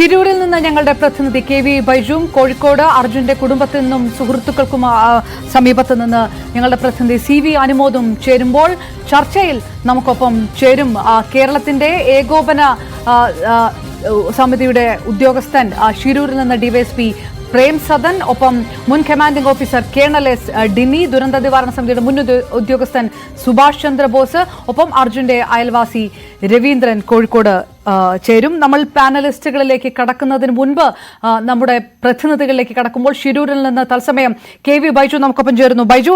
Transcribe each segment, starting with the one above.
ഷിരൂരിൽ നിന്ന് ഞങ്ങളുടെ പ്രതിനിധി KV ബൈജുവും കോഴിക്കോട് അർജുന്റെ കുടുംബത്തിൽ നിന്നും സുഹൃത്തുക്കൾക്കും സമീപത്ത് നിന്ന് ഞങ്ങളുടെ പ്രതിനിധി CV അനുമോദും ചേരുമ്പോൾ ചർച്ചയിൽ നമുക്കൊപ്പം ചേരും കേരളത്തിന്റെ ഏകോപന സമിതിയുടെ ഉദ്യോഗസ്ഥൻ ഷിരൂരിൽ നിന്ന് DYSP പ്രേം സദൻ, ഒപ്പം മുൻ കമാൻഡിംഗ് ഓഫീസർ കേണൽ S. ഡിനി, ദുരന്ത നിവാരണ സമിതിയുടെ മുൻ ഉദ്യോഗസ്ഥൻ സുഭാഷ് ചന്ദ്രബോസ്, ഒപ്പം അർജുന്റെ അയൽവാസി രവീന്ദ്രൻ കോഴിക്കോട് ചേരും. നമ്മൾ പാനലിസ്റ്റുകളിലേക്ക് കടക്കുന്നതിന് മുൻപ് നമ്മുടെ പ്രതിനിധികളിലേക്ക് കടക്കുമ്പോൾ ഷിരൂരിൽ നിന്ന് തത്സമയം KV ബൈജു നമുക്കൊപ്പം ചേരുന്നു. ബൈജു,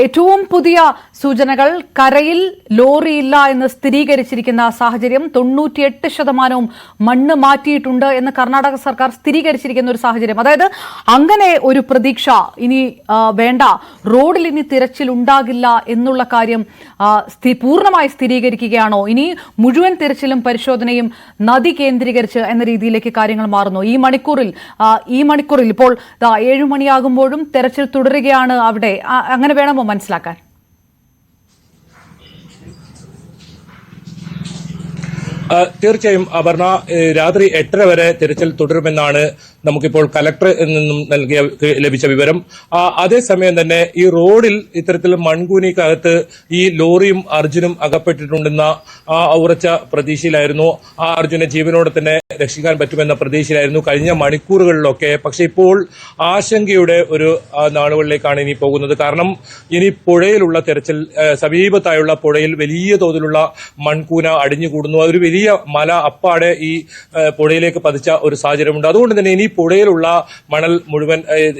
ഏറ്റവും പുതിയ സൂചനകൾ കരയിൽ ലോറിയില്ല എന്ന് സ്ഥിരീകരിച്ചിരിക്കുന്ന സാഹചര്യം, 98% മണ്ണ് മാറ്റിയിട്ടുണ്ട് എന്ന് കർണാടക സർക്കാർ സ്ഥിരീകരിച്ചിരിക്കുന്ന ഒരു സാഹചര്യം. അതായത് അങ്ങനെ ഒരു പ്രതീക്ഷ ഇനി വേണ്ട, റോഡിൽ ഇനി തിരച്ചിൽ ഉണ്ടാകില്ല എന്നുള്ള കാര്യം പൂർണ്ണമായി സ്ഥിരീകരിക്കുകയാണോ? ഇനി മുഴുവൻ തിരച്ചിലും പരിശോധനയും നദി കേന്ദ്രീകരിച്ച് എന്ന രീതിയിലേക്ക് കാര്യങ്ങൾ മാറുന്നു. ഈ മണിക്കൂറിൽ ഇപ്പോൾ 7 മണിയാകുമ്പോഴും തെരച്ചിൽ തുടരുകയാണ് അവിടെ. അങ്ങനെ വേണമോ മനസ്സിലാക്കാൻ? തീർച്ചയായും അപർണ, രാത്രി 8:30 വരെ തിരച്ചിൽ തുടരുമെന്നാണ് നമുക്കിപ്പോൾ കലക്ടറിൽ നിന്നും ലഭിച്ച വിവരം. അതേസമയം തന്നെ ഈ റോഡിൽ ഇത്തരത്തിൽ മൺകൂനിക്കകത്ത് ഈ ലോറിയും അർജുനും അകപ്പെട്ടിട്ടുണ്ടെന്ന ഉറച്ച പ്രതീക്ഷയിലായിരുന്നു. ആ അർജുനെ ജീവനോടെ തന്നെ രക്ഷിക്കാൻ പറ്റുമെന്ന പ്രതീക്ഷയിലായിരുന്നു കഴിഞ്ഞ മണിക്കൂറുകളിലൊക്കെ. പക്ഷെ ഇപ്പോൾ ആശങ്കയുടെ ഒരു നാളുകളിലേക്കാണ് ഇനി പോകുന്നത്. കാരണം ഇനി പുഴയിലുള്ള തെരച്ചിൽ, സമീപത്തായുള്ള പുഴയിൽ വലിയ തോതിലുള്ള മൺകൂന അടിഞ്ഞുകൂടുന്നു. ഒരു വലിയ മല അപ്പാടെ ഈ പുഴയിലേക്ക് പതിച്ച ഒരു സാഹചര്യമുണ്ട്. അതുകൊണ്ട് തന്നെ ഇനി പുഴയിലുള്ള മണൽ മുഴുവൻ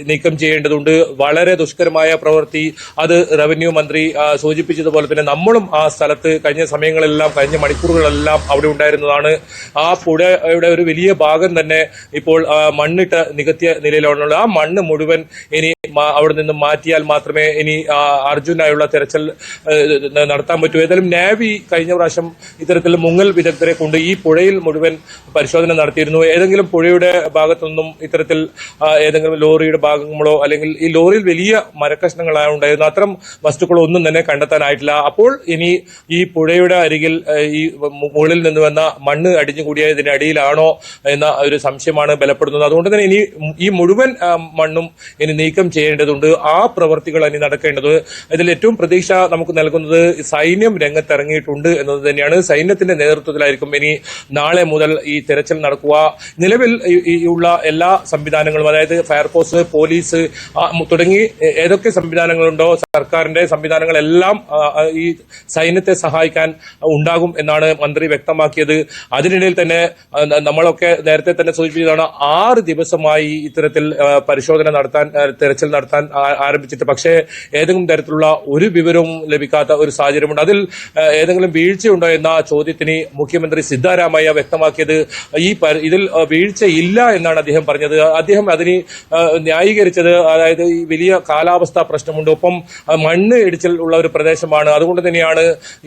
നീക്കം ചെയ്യേണ്ടതുണ്ട്. വളരെ ദുഷ്കരമായ പ്രവൃത്തി. അത് റവന്യൂ മന്ത്രി സൂചിപ്പിച്ചതുപോലെ തന്നെ നമ്മളും ആ സ്ഥലത്ത് കഴിഞ്ഞ സമയങ്ങളെല്ലാം, കഴിഞ്ഞ മണിക്കൂറുകളെല്ലാം അവിടെ ഉണ്ടായിരുന്നതാണ്. ആ പുഴയുടെ ഒരു വലിയ ഭാഗം തന്നെ ഇപ്പോൾ മണ്ണിട്ട് നികത്തിയ നിലയിലാണുള്ളത്. ആ മണ്ണ് മുഴുവൻ ഇനി അവിടെ നിന്ന് മാറ്റിയാൽ മാത്രമേ ഇനി അർജുനായുള്ള തെരച്ചിൽ നടത്താൻ പറ്റൂ. ഏതായാലും നാവി കഴിഞ്ഞ പ്രാവശ്യം ഇത്തരത്തിൽ മുങ്ങൽ വിദഗ്ധരെ കൊണ്ട് ഈ പുഴയിൽ മുഴുവൻ പരിശോധന നടത്തിയിരുന്നു. ഏതെങ്കിലും പുഴയുടെ ഭാഗത്തുനിന്നും ഇത്തരത്തിൽ ഏതെങ്കിലും ലോറിയുടെ ഭാഗങ്ങളോ അല്ലെങ്കിൽ ഈ ലോറിയിൽ വലിയ മരക്കഷ്ണങ്ങളാണ് ഉണ്ടായിരുന്നു. അത്തരം വസ്തുക്കളോ ഒന്നും തന്നെ കണ്ടെത്താനായിട്ടില്ല. അപ്പോൾ ഇനി ഈ പുഴയുടെ അരികിൽ ഈ മുകളിൽ നിന്ന് വന്ന മണ്ണ് അടിഞ്ഞുകൂടിയ ഇതിനടിയിലാണോ എന്ന ഒരു സംശയമാണ് ബലപ്പെടുന്നത്. അതുകൊണ്ട് തന്നെ ഇനി ഈ മുഴുവൻ മണ്ണും ഇനി നീക്കം ചെയ്യേണ്ടതുണ്ട്. ആ പ്രവർത്തികൾ ഇനി നടക്കേണ്ടത്. ഇതിൽ ഏറ്റവും പ്രതീക്ഷ നമുക്ക് നൽകുന്നത് സൈന്യം രംഗത്തിറങ്ങിയിട്ടുണ്ട് എന്നത് തന്നെയാണ്. സൈന്യത്തിന്റെ നേതൃത്വത്തിലായിരിക്കും ഇനി നാളെ മുതൽ ഈ തെരച്ചിൽ നടക്കുക. നിലവിൽ ഉള്ള എല്ലാ സംവിധാനങ്ങളും, അതായത് ഫയർഫോഴ്സ്, പോലീസ് തുടങ്ങി ഏതൊക്കെ സംവിധാനങ്ങളുണ്ടോ സർക്കാരിന്റെ സംവിധാനങ്ങളെല്ലാം ഈ സൈന്യത്തെ സഹായിക്കാൻ ഉണ്ടാകും എന്നാണ് മന്ത്രി വ്യക്തമാക്കിയത്. അതിനിടയിൽ തന്നെ നമ്മളൊക്കെ നേരത്തെ തന്നെ സൂചിപ്പിച്ചതാണ്, 6 ദിവസമായി ഇത്തരത്തിൽ പരിശോധന നടത്താൻ, തെരച്ചിൽ നടത്താൻ ആരംഭിച്ചിട്ട് പക്ഷേ ഏതെങ്കിലും തരത്തിലുള്ള ഒരു വിവരവും ലഭിക്കാത്ത ഒരു സാഹചര്യമുണ്ട്. അതിൽ ഏതെങ്കിലും വീഴ്ചയുണ്ടോ എന്ന ചോദ്യത്തിന് മുഖ്യമന്ത്രി സിദ്ധാരാമയ്യ വ്യക്തമാക്കിയത് ഇതിൽ വീഴ്ചയില്ല എന്നാണ് അദ്ദേഹം പറഞ്ഞത്. അദ്ദേഹം അതിന് ന്യായീകരിച്ചത്, അതായത് ഈ വലിയ കാലാവസ്ഥാ പ്രശ്നമുണ്ട്, ഒപ്പം മണ്ണ് ഇടിച്ചിൽ ഉള്ള ഒരു പ്രദേശമാണ്, അതുകൊണ്ട് തന്നെയാണ്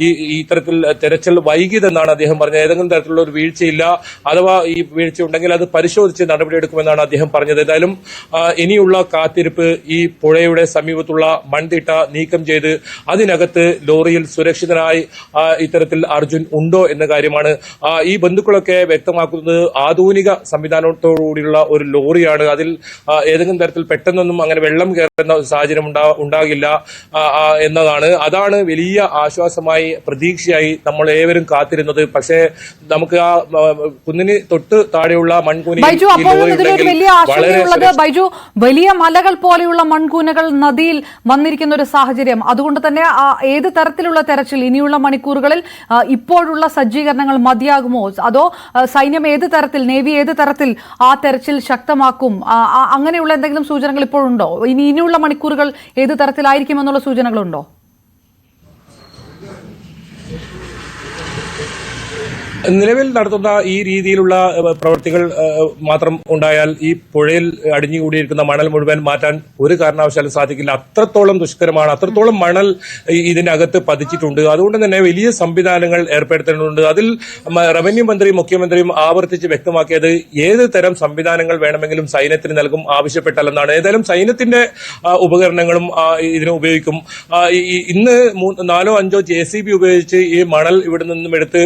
ഈ ഇത്തരത്തിൽ തെരച്ചിൽ വൈകിയതെന്നാണ് അദ്ദേഹം പറഞ്ഞത്. ഏതെങ്കിലും തരത്തിലുള്ള ഒരു വീഴ്ചയില്ല, അഥവാ ഈ വീഴ്ച ഉണ്ടെങ്കിൽ അത് പരിശോധിച്ച് നടപടിയെടുക്കുമെന്നാണ് അദ്ദേഹം പറഞ്ഞത്. ഏതായാലും ഇനിയുള്ള കാത്തിരിപ്പ് ഈ പുഴയുടെ സമീപത്തുള്ള മൺതിട്ട നീക്കം ചെയ്ത് അതിനകത്ത് ലോറിയിൽ സുരക്ഷിതനായി ഇത്തരത്തിൽ അർജുൻ ഉണ്ടോ എന്ന കാര്യമാണ്. ഈ ബന്ധുക്കളൊക്കെ വ്യക്തമാക്കുന്നത് ആധുനിക സംവിധാനത്തോടുകൂടിയുള്ള ഒരു ലോറിയാണ്. അതിൽ ഏതെങ്കിലും തരത്തിൽ പെട്ടെന്നൊന്നും അങ്ങനെ വെള്ളം കയറുന്ന സാഹചര്യം ഉണ്ടാകില്ല എന്നതാണ്. അതാണ് വലിയ ആശ്വാസമായി, പ്രതീക്ഷയായി നമ്മൾ ഏവരും കാത്തിരുന്നത്. പക്ഷേ നമുക്ക് ആ കുന്നിന് തൊട്ട് താഴെയുള്ള മൺകൂനി വലിയ മലകൾ പോലെയുള്ള മൺകൂനകൾ നദിയിൽ വന്നിരിക്കുന്ന ഒരു സാഹചര്യം. അതുകൊണ്ട് തന്നെ ഏത് തരത്തിലുള്ള തെരച്ചിൽ ഇനിയുള്ള മണിക്കൂറുകളിൽ ഇപ്പോഴുള്ള സജ്ജീകരണങ്ങൾ മതിയാകുമോ? അതോ സൈന്യം ഏത് തരത്തിൽ, നേവി ഏത് തരത്തിൽ ആ തെരച്ചിൽ ശക്തമാക്കും? അങ്ങനെയുള്ള എന്തെങ്കിലും സൂചനകൾ ഇപ്പോഴുണ്ടോ? ഇനിയുള്ള മണിക്കൂറുകൾ ഏത് തരത്തിലായിരിക്കുമെന്നുള്ള സൂചനകളുണ്ടോ? നിലവിൽ നടത്തുന്ന ഈ രീതിയിലുള്ള പ്രവൃത്തികൾ മാത്രം ഉണ്ടായാൽ ഈ പുഴയിൽ അടിഞ്ഞുകൂടിയിരിക്കുന്ന മണൽ മുഴുവൻ മാറ്റാൻ ഒരു കാരണവശാലും സാധിക്കില്ല. അത്രത്തോളം ദുഷ്കരമാണ്, അത്രത്തോളം മണൽ ഇതിനകത്ത് പതിച്ചിട്ടുണ്ട്. അതുകൊണ്ട് തന്നെ വലിയ സംവിധാനങ്ങൾ ഏർപ്പെടുത്തേണ്ടതുണ്ട്. അതിൽ റവന്യൂ മന്ത്രിയും മുഖ്യമന്ത്രിയും ആവർത്തിച്ച് വ്യക്തമാക്കിയത് ഏത് തരം സംവിധാനങ്ങൾ വേണമെങ്കിലും സൈന്യത്തിന് നൽകും ആവശ്യപ്പെട്ടാലെന്നാണ്. ഏതായാലും സൈന്യത്തിന്റെ ഉപകരണങ്ങളും ഇതിന് ഉപയോഗിക്കും. ഇന്ന് 4-5 JCB ഉപയോഗിച്ച് ഈ മണൽ ഇവിടെ നിന്നും എടുത്ത്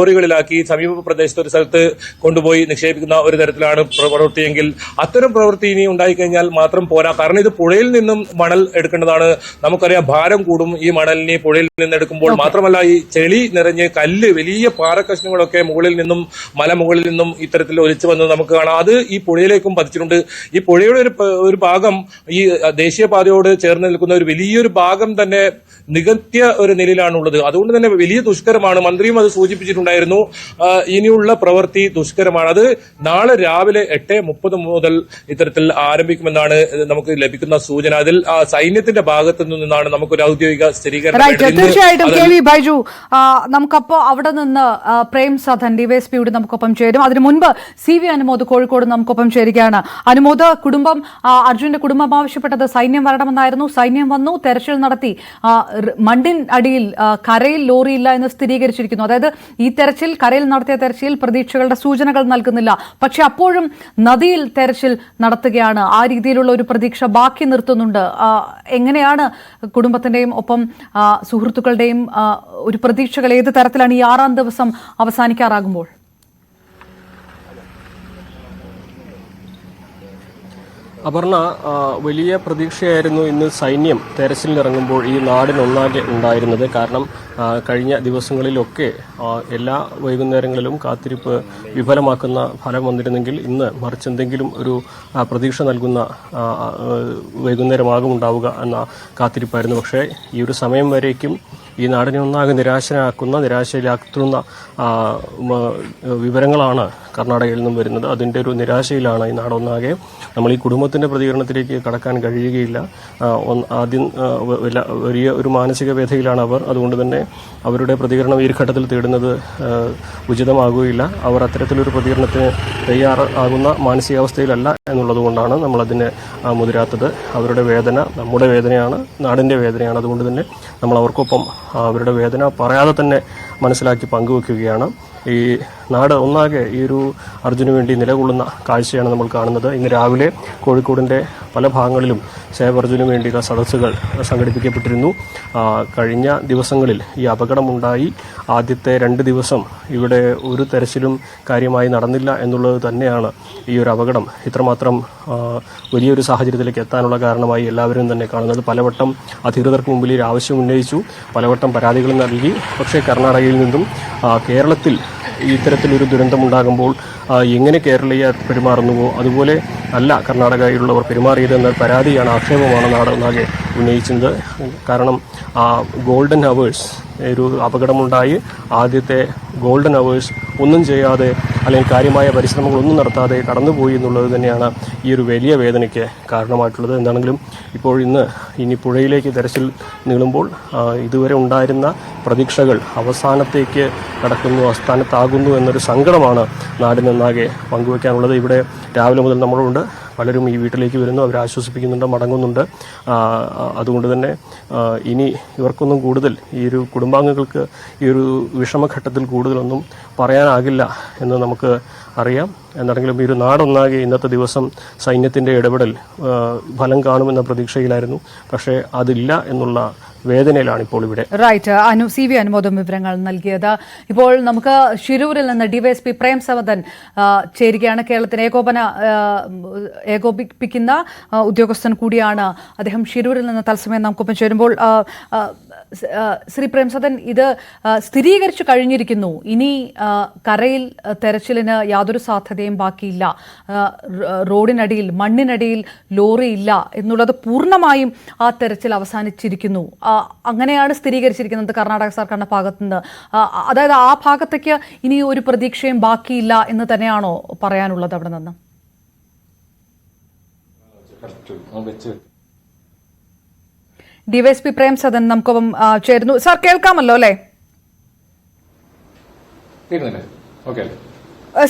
ലോറികളിലാക്കി സമീപ പ്രദേശത്ത് ഒരു സ്ഥലത്ത് കൊണ്ടുപോയി നിക്ഷേപിക്കുന്ന ഒരു തരത്തിലാണ് പ്രവൃത്തിയെങ്കിൽ അത്തരം പ്രവൃത്തി ഇനി ഉണ്ടായിക്കഴിഞ്ഞാൽ മാത്രം പോരാ. കാരണം ഇത് പുഴയിൽ നിന്നും മണൽ എടുക്കേണ്ടതാണ്. നമുക്കറിയാം ഭാരം കൂടും ഈ മണലിനെ പുഴയിൽ നിന്ന് എടുക്കുമ്പോൾ. മാത്രമല്ല ഈ ചെളി നിറഞ്ഞ് കല്ല് വലിയ പാറക്കഷ്ണങ്ങളൊക്കെ മുകളിൽ നിന്നും മലമുകളിൽ നിന്നും ഇത്തരത്തിൽ ഒലിച്ചു വന്നത് നമുക്ക് കാണാം. അത് ഈ പുഴയിലേക്കും പതിച്ചിട്ടുണ്ട്. ഈ പുഴയുടെ ഒരു ഭാഗം ഈ ദേശീയപാതയോട് ചേർന്ന് നിൽക്കുന്ന ഒരു വലിയൊരു ഭാഗം തന്നെ നികത്തിയ ഒരു നിലയിലാണുള്ളത്. അതുകൊണ്ട് തന്നെ വലിയ ദുഷ്കരമാണ്. മന്ത്രിയും അത് സൂചിപ്പിച്ചിട്ടുണ്ടായിരുന്നു. ഇനിയുള്ള പ്രവൃത്തി ദുഷ്കരമാണ്. അത് നാളെ രാവിലെ 8:30 മുതൽ ഇത്തരത്തിൽ ആരംഭിക്കുമെന്നാണ് നമുക്ക് ലഭിക്കുന്ന സൂചന. അതിൽ സൈന്യത്തിന്റെ ഭാഗത്തു നിന്നാണ് നമുക്കൊരു ഔദ്യോഗിക സ്ഥിരീകരണം. തീർച്ചയായിട്ടും കെ വി ബൈജു, നമുക്കപ്പോ അവിടെ നിന്ന് പ്രേം സദൻ ഡിവൈഎസ്പിയുടെ നമുക്കൊപ്പം ചേരും. അതിനു മുൻപ് CV അനുമോദ് കോഴിക്കോട് നമുക്കൊപ്പം ചേരുകയാണ്. അനുമോദ്, കുടുംബം അർജുന്റെ കുടുംബം ആവശ്യപ്പെട്ടത് സൈന്യം വരണമെന്നായിരുന്നു. സൈന്യം വന്നു, തെരച്ചിൽ നടത്തി. മണ്ണിൻ അടിയിൽ കരയിൽ ലോറിയില്ല എന്ന് സ്ഥിരീകരിച്ചിരിക്കുന്നു. അതായത് ഈ തെരച്ചിൽ, കരയിൽ നടത്തിയ തെരച്ചിൽ പ്രതീക്ഷകളുടെ സൂചനകൾ നൽകുന്നില്ല. പക്ഷെ അപ്പോഴും നദിയിൽ തെരച്ചിൽ നടത്തുകയാണ്. ആ രീതിയിലുള്ള ഒരു പ്രതീക്ഷ ബാക്കി നിർത്തുന്നുണ്ട്. എങ്ങനെയാണ് കുടുംബത്തിന്റെയും ഒപ്പം സുഹൃത്തുക്കളുടെയും ഒരു പ്രതീക്ഷകൾ ഏത് തരത്തിലാണ് ഈ 6-ാം ദിവസം അവസാനിക്കാറാകുമ്പോൾ? അപർണ, വലിയ പ്രതീക്ഷയായിരുന്നു ഇന്ന് സൈന്യം തെരച്ചിലിനിറങ്ങുമ്പോൾ ഈ നാടിനൊന്നാകെ ഉണ്ടായിരുന്നത്. കാരണം കഴിഞ്ഞ ദിവസങ്ങളിലൊക്കെ എല്ലാ വൈകുന്നേരങ്ങളിലും കാത്തിരിപ്പ് വിഫലമാക്കുന്ന ഫലം വന്നിരുന്നെങ്കിൽ ഇന്ന് മറിച്ചെന്തെങ്കിലും ഒരു പ്രതീക്ഷ നൽകുന്ന വൈകുന്നേരമാകും ഉണ്ടാവുക എന്ന കാത്തിരിപ്പായിരുന്നു. പക്ഷേ ഈ ഒരു സമയം വരേക്കും ഈ നാടിനെ ഒന്നാകെ നിരാശയിലാക്കുന്ന വിവരങ്ങളാണ് കർണാടകയിൽ നിന്നും വരുന്നത്. അതിൻ്റെ ഒരു നിരാശയിലാണ് ഈ നാടൊന്നാകെ. നമ്മൾ ഈ കുടുംബത്തിൻ്റെ പ്രതികരണത്തിലേക്ക് കടക്കാൻ കഴിയുകയില്ല. ആദ്യം വലിയ ഒരു മാനസിക വ്യഥയിലാണ് അവർ. അതുകൊണ്ട് തന്നെ അവരുടെ പ്രതികരണം ഈ ഘട്ടത്തിൽ തേടുന്നത് ഉചിതമാകുകയില്ല. അവർ അത്തരത്തിലൊരു പ്രതികരണത്തിന് തയ്യാറാകുന്ന മാനസികാവസ്ഥയിലല്ല എന്നുള്ളത് കൊണ്ടാണ് നമ്മളതിന് മുതിരാത്തത്. അവരുടെ വേദന നമ്മുടെ വേദനയാണ്, നാടിൻ്റെ വേദനയാണ്. അതുകൊണ്ട് തന്നെ നമ്മൾ അവർക്കൊപ്പം അവരുടെ വേദന പറയാതെ തന്നെ മനസ്സിലാക്കി പങ്കുവെക്കുകയാണ്. ഈ നാട് ഒന്നാകെ ഈ ഒരു അർജുന് വേണ്ടി നിലകൊള്ളുന്ന കാഴ്ചയാണ് നമ്മൾ കാണുന്നത്. ഇന്ന് രാവിലെ കോഴിക്കോടിൻ്റെ പല ഭാഗങ്ങളിലും സേവ് അർജുന് വേണ്ടിയുള്ള സദസ്സുകൾ സംഘടിപ്പിക്കപ്പെട്ടിരുന്നു. കഴിഞ്ഞ ദിവസങ്ങളിൽ ഈ അപകടമുണ്ടായി ആദ്യത്തെ 2 ദിവസം ഇവിടെ ഒരു തെരച്ചിലും കാര്യമായി നടന്നില്ല എന്നുള്ളത് തന്നെയാണ് ഈ ഒരു അപകടം ഇത്രമാത്രം വലിയൊരു സാഹചര്യത്തിലേക്ക് എത്താനുള്ള കാരണമായി എല്ലാവരും തന്നെ കാണുന്നത്. പലവട്ടം അധികൃതർക്ക് മുമ്പിൽ ഈ ആവശ്യം ഉന്നയിച്ചു, പലവട്ടം പരാതികൾ നൽകി. പക്ഷേ കർണാടകയിൽ നിന്നും കേരളത്തിൽ ഇത്തരത്തിലൊരു ദുരന്തമുണ്ടാകുമ്പോൾ എങ്ങനെ കേരളീയർ പെരുമാറുന്നുവോ അതുപോലെ അല്ല കർണാടകയിലുള്ളവർ പെരുമാറിയതെന്ന പരാതിയാണ്, ആക്ഷേപമാണ് നാടൊന്നാകെ ഉന്നയിച്ചത്. കാരണം ഗോൾഡൻ അവേഴ്സ്, ഒരു അപകടമുണ്ടായി ആദ്യത്തെ ഗോൾഡൻ അവേഴ്സ് ഒന്നും ചെയ്യാതെ അല്ലെങ്കിൽ കാര്യമായ പരിശ്രമങ്ങളൊന്നും നടത്താതെ കടന്നുപോയി എന്നുള്ളത് തന്നെയാണ് ഈ ഒരു വലിയ വേദനയ്ക്ക് കാരണമായിട്ടുള്ളത്. എന്താണെങ്കിലും ഇപ്പോൾ ഇനി പുഴയിലേക്ക് തെരച്ചിൽ നീളുമ്പോൾ ഇതുവരെ ഉണ്ടായിരുന്ന പ്രതീക്ഷകൾ അവസാനത്തേക്ക് കടക്കുന്നു, അവസാനത്താകുന്നു എന്നൊരു സങ്കടമാണ് നാടിനൊന്നാകെ പങ്കുവയ്ക്കാനുള്ളത്. ഇവിടെ രാവിലെ മുതൽ നമ്മളുണ്ട്. പലരും ഈ വീട്ടിലേക്ക് വരുന്നു, അവരെ ആശ്വസിപ്പിക്കുന്നുണ്ട്, മടങ്ങുന്നുണ്ട്. അതുകൊണ്ട് തന്നെ ഇനി ഇവർക്കൊന്നും കൂടുതൽ ഈ ഒരു കുടുംബാംഗങ്ങൾക്ക് ഈ ഒരു വിഷമഘട്ടത്തിൽ കൂടുതലൊന്നും പറയാനാകില്ല എന്ന് നമുക്ക് അറിയാം. എന്താണെങ്കിലും ഈ ഒരു നാടൊന്നാകെ ഇന്നത്തെ ദിവസം സൈന്യത്തിൻ്റെ ഇടപെടൽ ഫലം കാണുമെന്ന പ്രതീക്ഷയിലായിരുന്നു. പക്ഷേ അതില്ല എന്നുള്ള വേദനയിലാണ് ഇപ്പോൾ ഇവിടെ. റൈറ്റ്, CV അനുമോദം വിവരങ്ങൾ നൽകിയത്. ഇപ്പോൾ നമുക്ക് ഷിരൂരിൽ നിന്ന് DYSP പ്രേം സദൻ ചേരുകയാണ്. കേരളത്തിന് ഏകോപിപ്പിക്കുന്ന ഉദ്യോഗസ്ഥൻ കൂടിയാണ് അദ്ദേഹം. ഷിരൂരിൽ നിന്ന് തത്സമയം നമുക്കൊപ്പം ചേരുമ്പോൾ ശ്രീ പ്രേം സദൻ, ഇത് സ്ഥിരീകരിച്ചു കഴിഞ്ഞിരിക്കുന്നു. ഇനി കരയിൽ തെരച്ചിലിന് യാതൊരു സാധ്യതയും ബാക്കിയില്ല. റോഡിനടിയിൽ, മണ്ണിനടിയിൽ ലോറി ഇല്ല എന്നുള്ളത് പൂർണ്ണമായും ആ തെരച്ചിൽ അവസാനിച്ചിരിക്കുന്നു. അങ്ങനെയാണ് സ്ഥിരീകരിച്ചിരിക്കുന്നത് കർണാടക സർക്കാരിന്റെ ഭാഗത്തുനിന്ന്. അതായത് ആ ഭാഗത്തേക്ക് ഇനി ഒരു പ്രതീക്ഷയും ബാക്കിയില്ല എന്ന് തന്നെയാണോ പറയാനുള്ളത് അവിടെ നിന്ന്? DYSP പ്രേം സദൻ നമുക്കൊപ്പം ചേരുന്നു. സാർ, കേൾക്കാമല്ലോ അല്ലേ?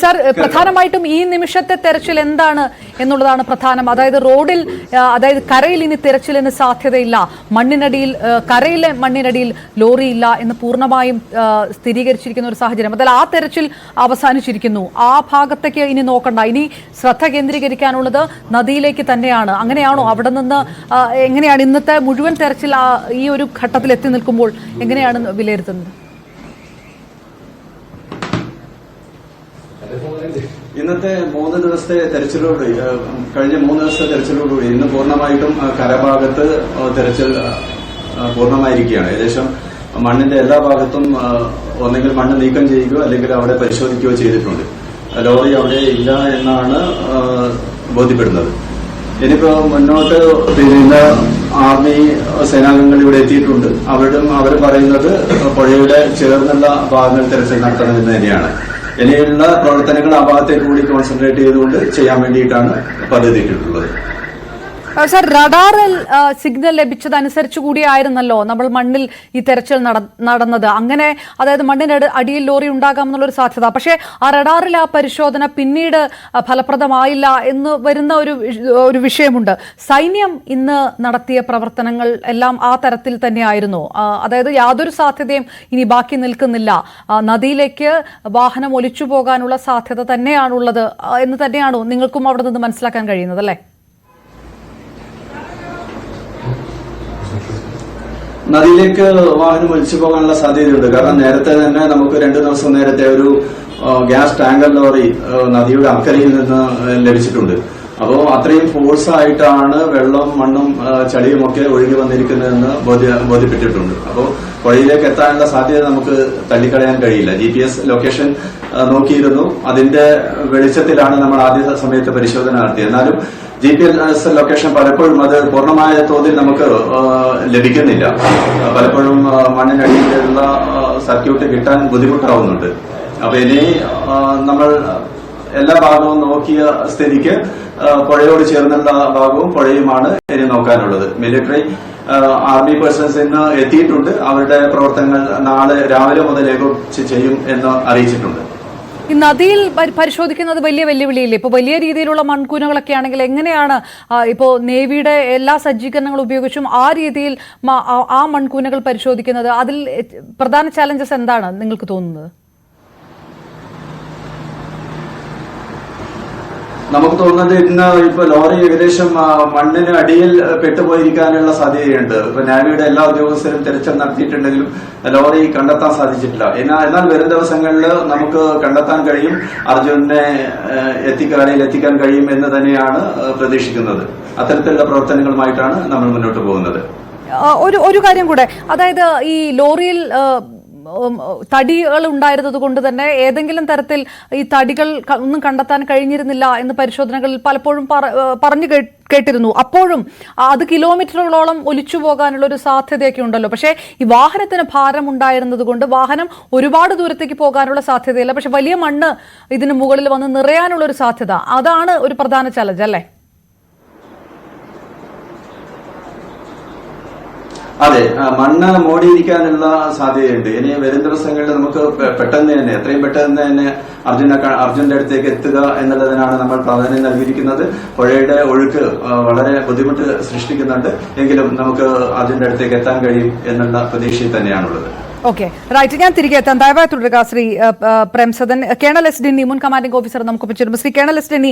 സാർ, പ്രധാനമായിട്ടും ഈ നിമിഷത്തെ തെരച്ചിൽ എന്താണ് എന്നുള്ളതാണ് പ്രധാനം. അതായത് റോഡിൽ, അതായത് കരയിൽ ഇനി തെരച്ചിലിന് സാധ്യതയില്ല, മണ്ണിനടിയിൽ, കരയിലെ മണ്ണിനടിയിൽ ലോറിയില്ല എന്ന് പൂർണ്ണമായും സ്ഥിരീകരിച്ചിരിക്കുന്ന ഒരു സാഹചര്യം. അതായത് ആ തെരച്ചിൽ അവസാനിച്ചിരിക്കുന്നു. ആ ഭാഗത്തേക്ക് ഇനി നോക്കണ്ട, ഇനി ശ്രദ്ധ കേന്ദ്രീകരിക്കാനുള്ളത് നദിയിലേക്ക് തന്നെയാണ്. അങ്ങനെയാണോ? അവിടെ നിന്ന് എങ്ങനെയാണ് ഇന്നത്തെ മുഴുവൻ തെരച്ചിൽ ഈ ഒരു ഘട്ടത്തിൽ എത്തി നിൽക്കുമ്പോൾ എങ്ങനെയാണ് വിലയിരുത്തുന്നത്? ഇന്നത്തെ 3 ദിവസത്തെ തെരച്ചിലോടുകൂടി കഴിഞ്ഞ 3 ദിവസത്തെ തെരച്ചിലോടുകൂടി ഇന്ന് പൂർണ്ണമായിട്ടും കരഭാഗത്ത് തെരച്ചിൽ പൂർണ്ണമായിരിക്കുകയാണ്. ഏകദേശം മണ്ണിന്റെ എല്ലാ ഭാഗത്തും ഒന്നെങ്കിൽ മണ്ണ് നീക്കം ചെയ്യുകയോ അല്ലെങ്കിൽ അവിടെ പരിശോധിക്കുകയോ ചെയ്തിട്ടുണ്ട്. ലോറി അവിടെ ഇല്ല എന്നാണ് ബോധ്യപ്പെടുന്നത്. ഇനിയിപ്പോ മുന്നോട്ട് ഇന്ന് ആർമി സേനാംഗങ്ങൾ ഇവിടെ എത്തിയിട്ടുണ്ട്. അവർ പറയുന്നത് പുഴയുടെ ചേർന്നുള്ള ഭാഗങ്ങൾ തെരച്ചിൽ നടത്തണമെന്ന് തന്നെയാണ്. ഇനിയുള്ള പ്രവർത്തനങ്ങൾ ആ ഭാഗത്തേക്ക് കൂടി കോൺസെൻട്രേറ്റ് ചെയ്തുകൊണ്ട് ചെയ്യാൻ വേണ്ടിയിട്ടാണ് പദ്ധതിയിട്ടിട്ടുള്ളത്. സർ, റഡാറിൽ സിഗ്നൽ ലഭിച്ചതനുസരിച്ച് കൂടിയായിരുന്നല്ലോ നമ്മൾ മണ്ണിൽ ഈ തെരച്ചിൽ നടന്നത്. അങ്ങനെ അതായത് മണ്ണിന് അടിയിൽ ലോറി ഉണ്ടാകാമെന്നുള്ളൊരു സാധ്യത. പക്ഷേ ആ റഡാറിൽ ആ പരിശോധന പിന്നീട് ഫലപ്രദമായില്ല എന്ന് വരുന്ന ഒരു വിഷയമുണ്ട്. സൈന്യം ഇന്ന് നടത്തിയ പ്രവർത്തനങ്ങൾ എല്ലാം ആ തരത്തിൽ തന്നെയായിരുന്നു. അതായത് യാതൊരു സാധ്യതയും ഇനി ബാക്കി നിൽക്കുന്നില്ല, നദിയിലേക്ക് വാഹനം ഒലിച്ചു പോകാനുള്ള സാധ്യത തന്നെയാണുള്ളത് എന്ന് തന്നെയാണോ നിങ്ങൾക്കും അവിടെ നിന്ന് മനസ്സിലാക്കാൻ കഴിയുന്നത്, അല്ലേ? നദിയിലേക്ക് വാഹനം ഒലിച്ചു പോകാനുള്ള സാധ്യതയുണ്ട്. കാരണം നേരത്തെ തന്നെ നമുക്ക് 2 ദിവസം നേരത്തെ ഒരു ഗ്യാസ് ടാങ്കർ ലോറി നദിയുടെ അക്കരയിൽ നിന്ന് ലഭിച്ചിട്ടുണ്ട്. അപ്പോൾ അത്രയും ഫോഴ്സ് ആയിട്ടാണ് വെള്ളം മണ്ണും ചളിയും ഒക്കെ ഒഴുകി വന്നിരിക്കുന്നതെന്ന് ബോധ്യപ്പെട്ടിട്ടുണ്ട്. അപ്പോൾ പുഴയിലേക്ക് എത്താനുള്ള സാധ്യത നമുക്ക് തള്ളിക്കളയാൻ കഴിയില്ല. GPS ലൊക്കേഷൻ നോക്കിയിരുന്നു. അതിന്റെ വെളിച്ചത്തിലാണ് നമ്മൾ ആദ്യ സമയത്ത് പരിശോധന നടത്തിയത്. എന്നാലും GPS ലൊക്കേഷൻ പലപ്പോഴും അത് പൂർണ്ണമായ തോതിൽ നമുക്ക് ലഭിക്കുന്നില്ല. പലപ്പോഴും മണ്ണിനടിയിലുള്ള സർക്യൂട്ട് കിട്ടാൻ ബുദ്ധിമുട്ടാവുന്നുണ്ട്. അപ്പൊ ഇനി നമ്മൾ എല്ലാ ഭാഗവും നോക്കിയ സ്ഥിതിക്ക് പുഴയോട് ചേർന്നുള്ള ഭാഗവും പുഴയുമാണ് ഇനി നോക്കാനുള്ളത്. മിലിറ്ററി ആർമി പേഴ്സൺസ് ഇന്ന് എത്തിയിട്ടുണ്ട്. അവരുടെ പ്രവർത്തനങ്ങൾ നാളെ രാവിലെ മുതൽ ഏകോപിച്ച് ചെയ്യും എന്ന് അറിയിച്ചിട്ടുണ്ട്. ഈ നദിയിൽ പരിശോധിക്കുന്നത് വലിയ വെല്ലുവിളിയില്ലേ? ഇപ്പോൾ വലിയ രീതിയിലുള്ള മൺകൂനകളൊക്കെ ആണെങ്കിൽ എങ്ങനെയാണ് ഇപ്പോൾ നേവിയുടെ എല്ലാ സജ്ജീകരണങ്ങളും ഉപയോഗിച്ചും ആ രീതിയിൽ ആ മൺകൂനകൾ പരിശോധിക്കുന്നത്? അതിൽ പ്രധാന ചാലഞ്ചസ് എന്താണ് നിങ്ങൾക്ക് തോന്നുന്നത്? നമുക്ക് തോന്നുന്നത് ഇന്ന് ഇപ്പൊ ലോറി ഏകദേശം മണ്ണിന് അടിയിൽ പെട്ടുപോയിരിക്കാനുള്ള സാധ്യതയുണ്ട്. ഇപ്പൊ നാവിയുടെ എല്ലാ ഉദ്യോഗസ്ഥരും തെരച്ചിൽ നടത്തിയിട്ടുണ്ടെങ്കിലും ലോറി കണ്ടെത്താൻ സാധിച്ചിട്ടില്ല. എന്നാൽ വരും ദിവസങ്ങളിൽ നമുക്ക് കണ്ടെത്താൻ കഴിയും, അർജുനെ കരയിൽ എത്തിക്കാൻ കഴിയും എന്ന് തന്നെയാണ് പ്രതീക്ഷിക്കുന്നത്. അത്തരത്തിലുള്ള പ്രവർത്തനങ്ങളുമായിട്ടാണ് നമ്മൾ മുന്നോട്ട് പോകുന്നത്. ഒരു കാര്യം കൂടെ, അതായത് ഈ ലോറിയിൽ തടികൾ ഉണ്ടായിരുന്നത് കൊണ്ട് തന്നെ ഏതെങ്കിലും തരത്തിൽ ഈ തടികൾ ഒന്നും കണ്ടെത്താൻ കഴിഞ്ഞിരുന്നില്ല എന്ന് പരിശോധനകളിൽ പലപ്പോഴും പറഞ്ഞു കേട്ടിരുന്നു. അപ്പോഴും അത് കിലോമീറ്ററുകളോളം ഒലിച്ചു പോകാനുള്ള ഒരു സാധ്യതയൊക്കെ ഉണ്ടല്ലോ. പക്ഷേ ഈ വാഹനത്തിന് ഭാരം ഉണ്ടായിരുന്നത് കൊണ്ട് വാഹനം ഒരുപാട് ദൂരത്തേക്ക് പോകാനുള്ള സാധ്യതയില്ല. പക്ഷെ വലിയ മണ്ണ് ഇതിന് മുകളിൽ വന്ന് നിറയാനുള്ള ഒരു സാധ്യത, അതാണ് ഒരു പ്രധാന ചലഞ്ച്, അല്ലേ? അതെ, മണ്ണ് മൂടിയിരിക്കാനുള്ള സാധ്യതയുണ്ട്. ഇനി വരും ദിവസങ്ങളിൽ നമുക്ക് പെട്ടെന്ന് തന്നെ എത്രയും പെട്ടെന്ന് തന്നെ അർജുന്റെ അടുത്തേക്ക് എത്തുക എന്നുള്ളതിനാണ് നമ്മൾ പ്രാധാന്യം നൽകിയിരിക്കുന്നത്. പുഴയുടെ ഒഴുക്ക് വളരെ ബുദ്ധിമുട്ട് സൃഷ്ടിക്കുന്നുണ്ട്. എങ്കിലും നമുക്ക് അർജുന്റെ അടുത്തേക്ക് എത്താൻ കഴിയും എന്നുള്ള പ്രതീക്ഷയിൽ തന്നെയാണുള്ളത്. Okay, right. ഞാൻ തിരികെ എത്താൻ ദയവായി തുടരുക. ശ്രീ പ്രേംസദൻ, കേണൽ എസ് ഡിന്നി, മുൻ കമാൻഡിംഗ് ഓഫീസർ നമുക്ക് പറ്റിയിരുന്നു. ശ്രീ കേണൽ എസ് ഡിന്നി,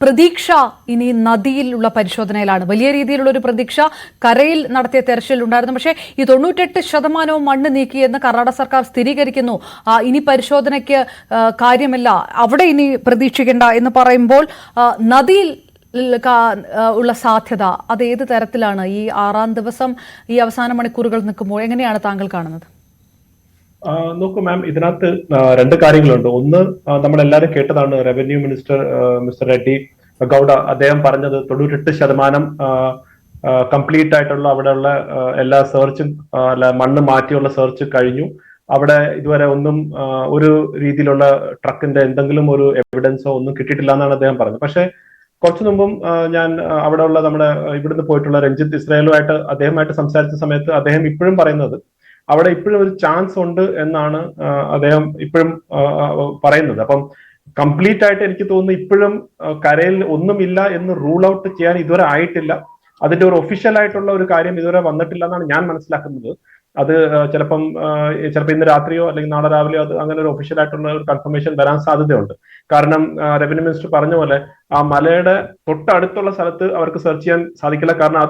പ്രതീക്ഷ ഇനി നദിയിലുള്ള പരിശോധനയിലാണ്. വലിയ രീതിയിലുള്ള ഒരു പ്രതീക്ഷ കരയിൽ നടത്തിയ തെരച്ചിലുണ്ടായിരുന്നു. പക്ഷേ ഈ 98% മണ്ണ് നീക്കിയെന്ന് കർണാടക സർക്കാർ സ്ഥിരീകരിക്കുന്നു. ഇനി പരിശോധനയ്ക്ക് കാര്യമില്ല, അവിടെ ഇനി പ്രതീക്ഷിക്കേണ്ട എന്ന് പറയുമ്പോൾ നദിയിൽ ഉള്ള സാധ്യത അത് ഏത് തരത്തിലാണ്? ഈ 6ാം ദിവസം ഈ അവസാന മണിക്കൂറുകൾ നിൽക്കുമ്പോൾ എങ്ങനെയാണ് താങ്കൾ കാണുന്നത്? നോക്കൂ മാം, ഇതിനകത്ത് 2 കാര്യങ്ങളുണ്ട്. ഒന്ന്, നമ്മളെല്ലാവരും കേട്ടതാണ് revenue minister mister Reddy Gowda അദ്ദേഹം പറഞ്ഞത് 98% കംപ്ലീറ്റ് ആയിട്ടുള്ള അവിടെയുള്ള എല്ലാ സെർച്ചും മണ്ണ് മാറ്റിയുള്ള സെർച്ച് കഴിഞ്ഞു. അവിടെ ഇതുവരെ ഒന്നും ഒരു രീതിയിലുള്ള ട്രക്കിന്റെ എന്തെങ്കിലും ഒരു എവിഡൻസോ ഒന്നും കിട്ടിയിട്ടില്ല എന്നാണ് അദ്ദേഹം പറഞ്ഞത്. പക്ഷേ കുറച്ചു മുമ്പും ഞാൻ അവിടെയുള്ള നമ്മുടെ ഇവിടുന്ന് പോയിട്ടുള്ള രഞ്ജിത്ത് ഇസ്രായേലുമായിട്ട് അദ്ദേഹമായിട്ട് സംസാരിച്ച സമയത്ത് അദ്ദേഹം ഇപ്പോഴും പറയുന്നത് അവിടെ ഇപ്പോഴും ഒരു ചാൻസ് ഉണ്ട് എന്നാണ് അദ്ദേഹം ഇപ്പോഴും പറയുന്നത്. അപ്പം കംപ്ലീറ്റ് ആയിട്ട് എനിക്ക് തോന്നുന്നു ഇപ്പോഴും കരയിൽ ഒന്നുമില്ല എന്ന് റൂൾ ഔട്ട് ചെയ്യാൻ ഇതുവരെ ആയിട്ടില്ല. അതിന്റെ ഒരു ഒഫീഷ്യൽ ആയിട്ടുള്ള ഒരു കാര്യം ഇതുവരെ വന്നിട്ടില്ല എന്നാണ് ഞാൻ മനസ്സിലാക്കുന്നത്. അത് ചിലപ്പോൾ ഇന്ന് രാത്രിയോ അല്ലെങ്കിൽ നാളെ രാവിലെയോ അത് അങ്ങനെ ഒരു ഒഫീഷ്യൽ ആയിട്ടുള്ള ഒരു കൺഫർമേഷൻ വരാൻ സാധ്യതയുണ്ട്. കാരണം റവന്യൂ മിനിസ്റ്റർ പറഞ്ഞ പോലെ ആ മലയുടെ തൊട്ടടുത്തുള്ള സ്ഥലത്ത് അവർക്ക് സെർച്ച് ചെയ്യാൻ സാധിക്കില്ല. കാരണം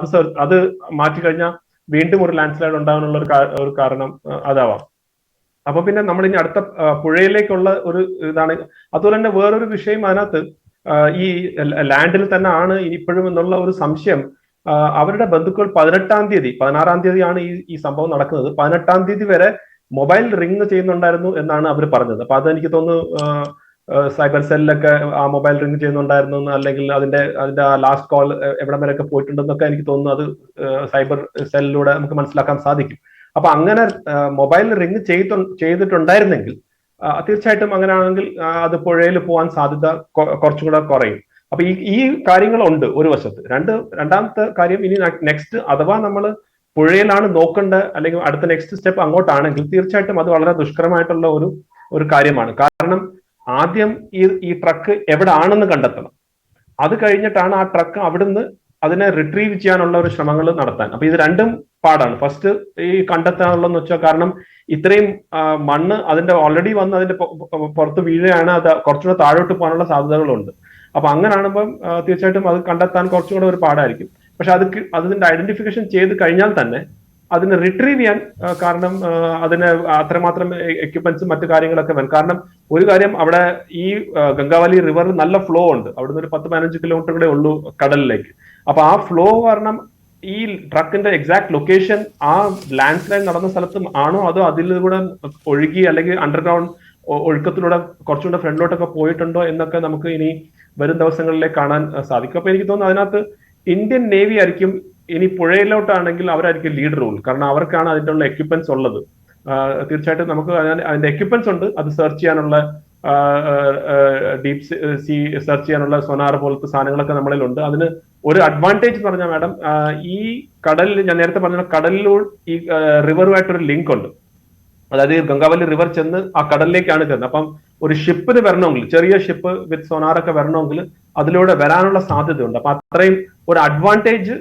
അത് മാറ്റി കഴിഞ്ഞാൽ വീണ്ടും ഒരു ലാൻഡ് സ്ലൈഡ് ഉണ്ടാകാനുള്ള ഒരു കാരണം അതാവാം. അപ്പൊ പിന്നെ നമ്മൾ ഇനി അടുത്ത പുഴയിലേക്കുള്ള ഒരു ഇതാണ്. അതുപോലെ തന്നെ വേറൊരു വിഷയം അതിനകത്ത് ഈ ലാൻഡിൽ തന്നെ ആണ് ഇപ്പോഴും എന്നുള്ള ഒരു സംശയം. അവരുടെ ബന്ധുക്കൾ 16-ാം തീയതിയാണ് ഈ സംഭവം നടക്കുന്നത്. 18-ാം തീയതി വരെ മൊബൈൽ റിംഗ് ചെയ്യുന്നുണ്ടായിരുന്നു എന്നാണ് അവർ പറഞ്ഞത്. അപ്പൊ അതെനിക്ക് തോന്നുന്നു സൈബർ സെല്ലിലൊക്കെ ആ മൊബൈൽ റിംഗ് ചെയ്യുന്നുണ്ടായിരുന്നു, അല്ലെങ്കിൽ അതിന്റെ ലാസ്റ്റ് കോൾ എവിടെ വരെയൊക്കെ പോയിട്ടുണ്ടെന്നൊക്കെ എനിക്ക് തോന്നുന്നു അത് സൈബർ സെല്ലിലൂടെ നമുക്ക് മനസ്സിലാക്കാൻ സാധിക്കും. അപ്പൊ അങ്ങനെ മൊബൈൽ റിംഗ് ചെയ്തിട്ടുണ്ടായിരുന്നെങ്കിൽ തീർച്ചയായിട്ടും അങ്ങനെയാണെങ്കിൽ അത് പുഴയിൽ പോകാൻ സാധ്യത കുറച്ചും കൂടെ കുറയും. അപ്പൊ ഈ കാര്യങ്ങളുണ്ട് ഒരു വശത്ത്. രണ്ടാമത്തെ കാര്യം, ഇനി നെക്സ്റ്റ് അഥവാ നമ്മൾ പുഴയിലാണ് നോക്കേണ്ട അല്ലെങ്കിൽ അടുത്ത നെക്സ്റ്റ് സ്റ്റെപ്പ് അങ്ങോട്ടാണെങ്കിൽ തീർച്ചയായിട്ടും അത് വളരെ ദുഷ്കരമായിട്ടുള്ള ഒരു കാര്യമാണ്. കാരണം ആദ്യം ഈ ട്രക്ക് എവിടെ ആണെന്ന് കണ്ടെത്തണം. അത് കഴിഞ്ഞിട്ടാണ് ആ ട്രക്ക് അവിടുന്ന് അതിനെ റിട്രീവ് ചെയ്യാനുള്ള ഒരു ശ്രമങ്ങൾ നടത്താൻ. അപ്പൊ ഇത് രണ്ടും പാടാണ്. ഫസ്റ്റ് ഈ കണ്ടെത്താനുള്ളതെന്ന് വെച്ചാൽ, കാരണം ഇത്രയും മണ്ണ് അതിന്റെ ഓൾറെഡി വന്ന് അതിന്റെ പുറത്ത് വീഴുകയാണ്, അത് കുറച്ചുകൂടെ താഴോട്ട് പോകാനുള്ള സാധ്യതകളുണ്ട്. അപ്പൊ അങ്ങനെയാകുമ്പം തീർച്ചയായിട്ടും അത് കണ്ടെത്താൻ കുറച്ചും കൂടെ ഒരു പാടായിരിക്കും. പക്ഷെ അതിന്റെ ഐഡന്റിഫിക്കേഷൻ ചെയ്ത് കഴിഞ്ഞാൽ തന്നെ അതിനെ റിട്രീവ് ചെയ്യാൻ, കാരണം അതിന് അത്രമാത്രം എക്യുപ്മെന്റ്സും മറ്റു കാര്യങ്ങളൊക്കെ വേണം. കാരണം ഒരു കാര്യം, അവിടെ ഈ ഗംഗാവലി റിവറിൽ നല്ല ഫ്ലോ ഉണ്ട്. അവിടുന്ന് ഒരു 10-15 കിലോമീറ്റർ കൂടെ ഉള്ളൂ കടലിലേക്ക്. അപ്പൊ ആ ഫ്ലോ കാരണം ഈ ട്രക്കിന്റെ എക്സാക്ട് ലൊക്കേഷൻ ആ ലാൻഡ് സ്ലൈഡ് നടന്ന സ്ഥലത്തും ആണോ അതോ അതിലൂടെ ഒഴുകി അല്ലെങ്കിൽ അണ്ടർഗ്രൗണ്ട് ഒഴുക്കത്തിലൂടെ കുറച്ചുകൂടെ ഫ്രണ്ടിലോട്ടൊക്കെ പോയിട്ടുണ്ടോ എന്നൊക്കെ നമുക്ക് ഇനി വരും ദിവസങ്ങളിലേക്ക് കാണാൻ സാധിക്കും. അപ്പൊ എനിക്ക് തോന്നുന്നു അതിനകത്ത് ഇന്ത്യൻ നേവി ആയിരിക്കും ഇനി പുഴയിലോട്ടാണെങ്കിൽ അവരായിരിക്കും ലീഡ് റോൾ. കാരണം അവർക്കാണ് അതിൻ്റെ ഉള്ള എക്യുപ്മെന്റ്സ് ഉള്ളത്. തീർച്ചയായിട്ടും നമുക്ക് അതിന്റെ എക്യുപ്മെന്റ്സ് ഉണ്ട്. അത് സെർച്ച് ചെയ്യാനുള്ള ഡീപ് സീ സെർച്ച് ചെയ്യാനുള്ള സൊനാർ പോലത്തെ സാധനങ്ങളൊക്കെ നമ്മളിലുണ്ട്. അതിന് ഒരു അഡ്വാൻറ്റേജ് എന്ന് പറഞ്ഞാൽ മാഡം, ഈ കടലിൽ ഞാൻ നേരത്തെ പറഞ്ഞ കടലിലൂടെ ഈ റിവറുമായിട്ടൊരു ലിങ്ക് ഉണ്ട്. അതായത് ഗംഗാവലി റിവർ ചെന്ന് ആ കടലിലേക്കാണ് ചെന്നത്. അപ്പം ഒരു ഷിപ്പിന് വരണമെങ്കിൽ, ചെറിയ ഷിപ്പ് വിത്ത് സോനാറൊക്കെ വരണമെങ്കിൽ അതിലൂടെ വരാനുള്ള സാധ്യതയുണ്ട്. അപ്പൊ അത്രയും ഒരു അഡ്വാൻറ്റേജ്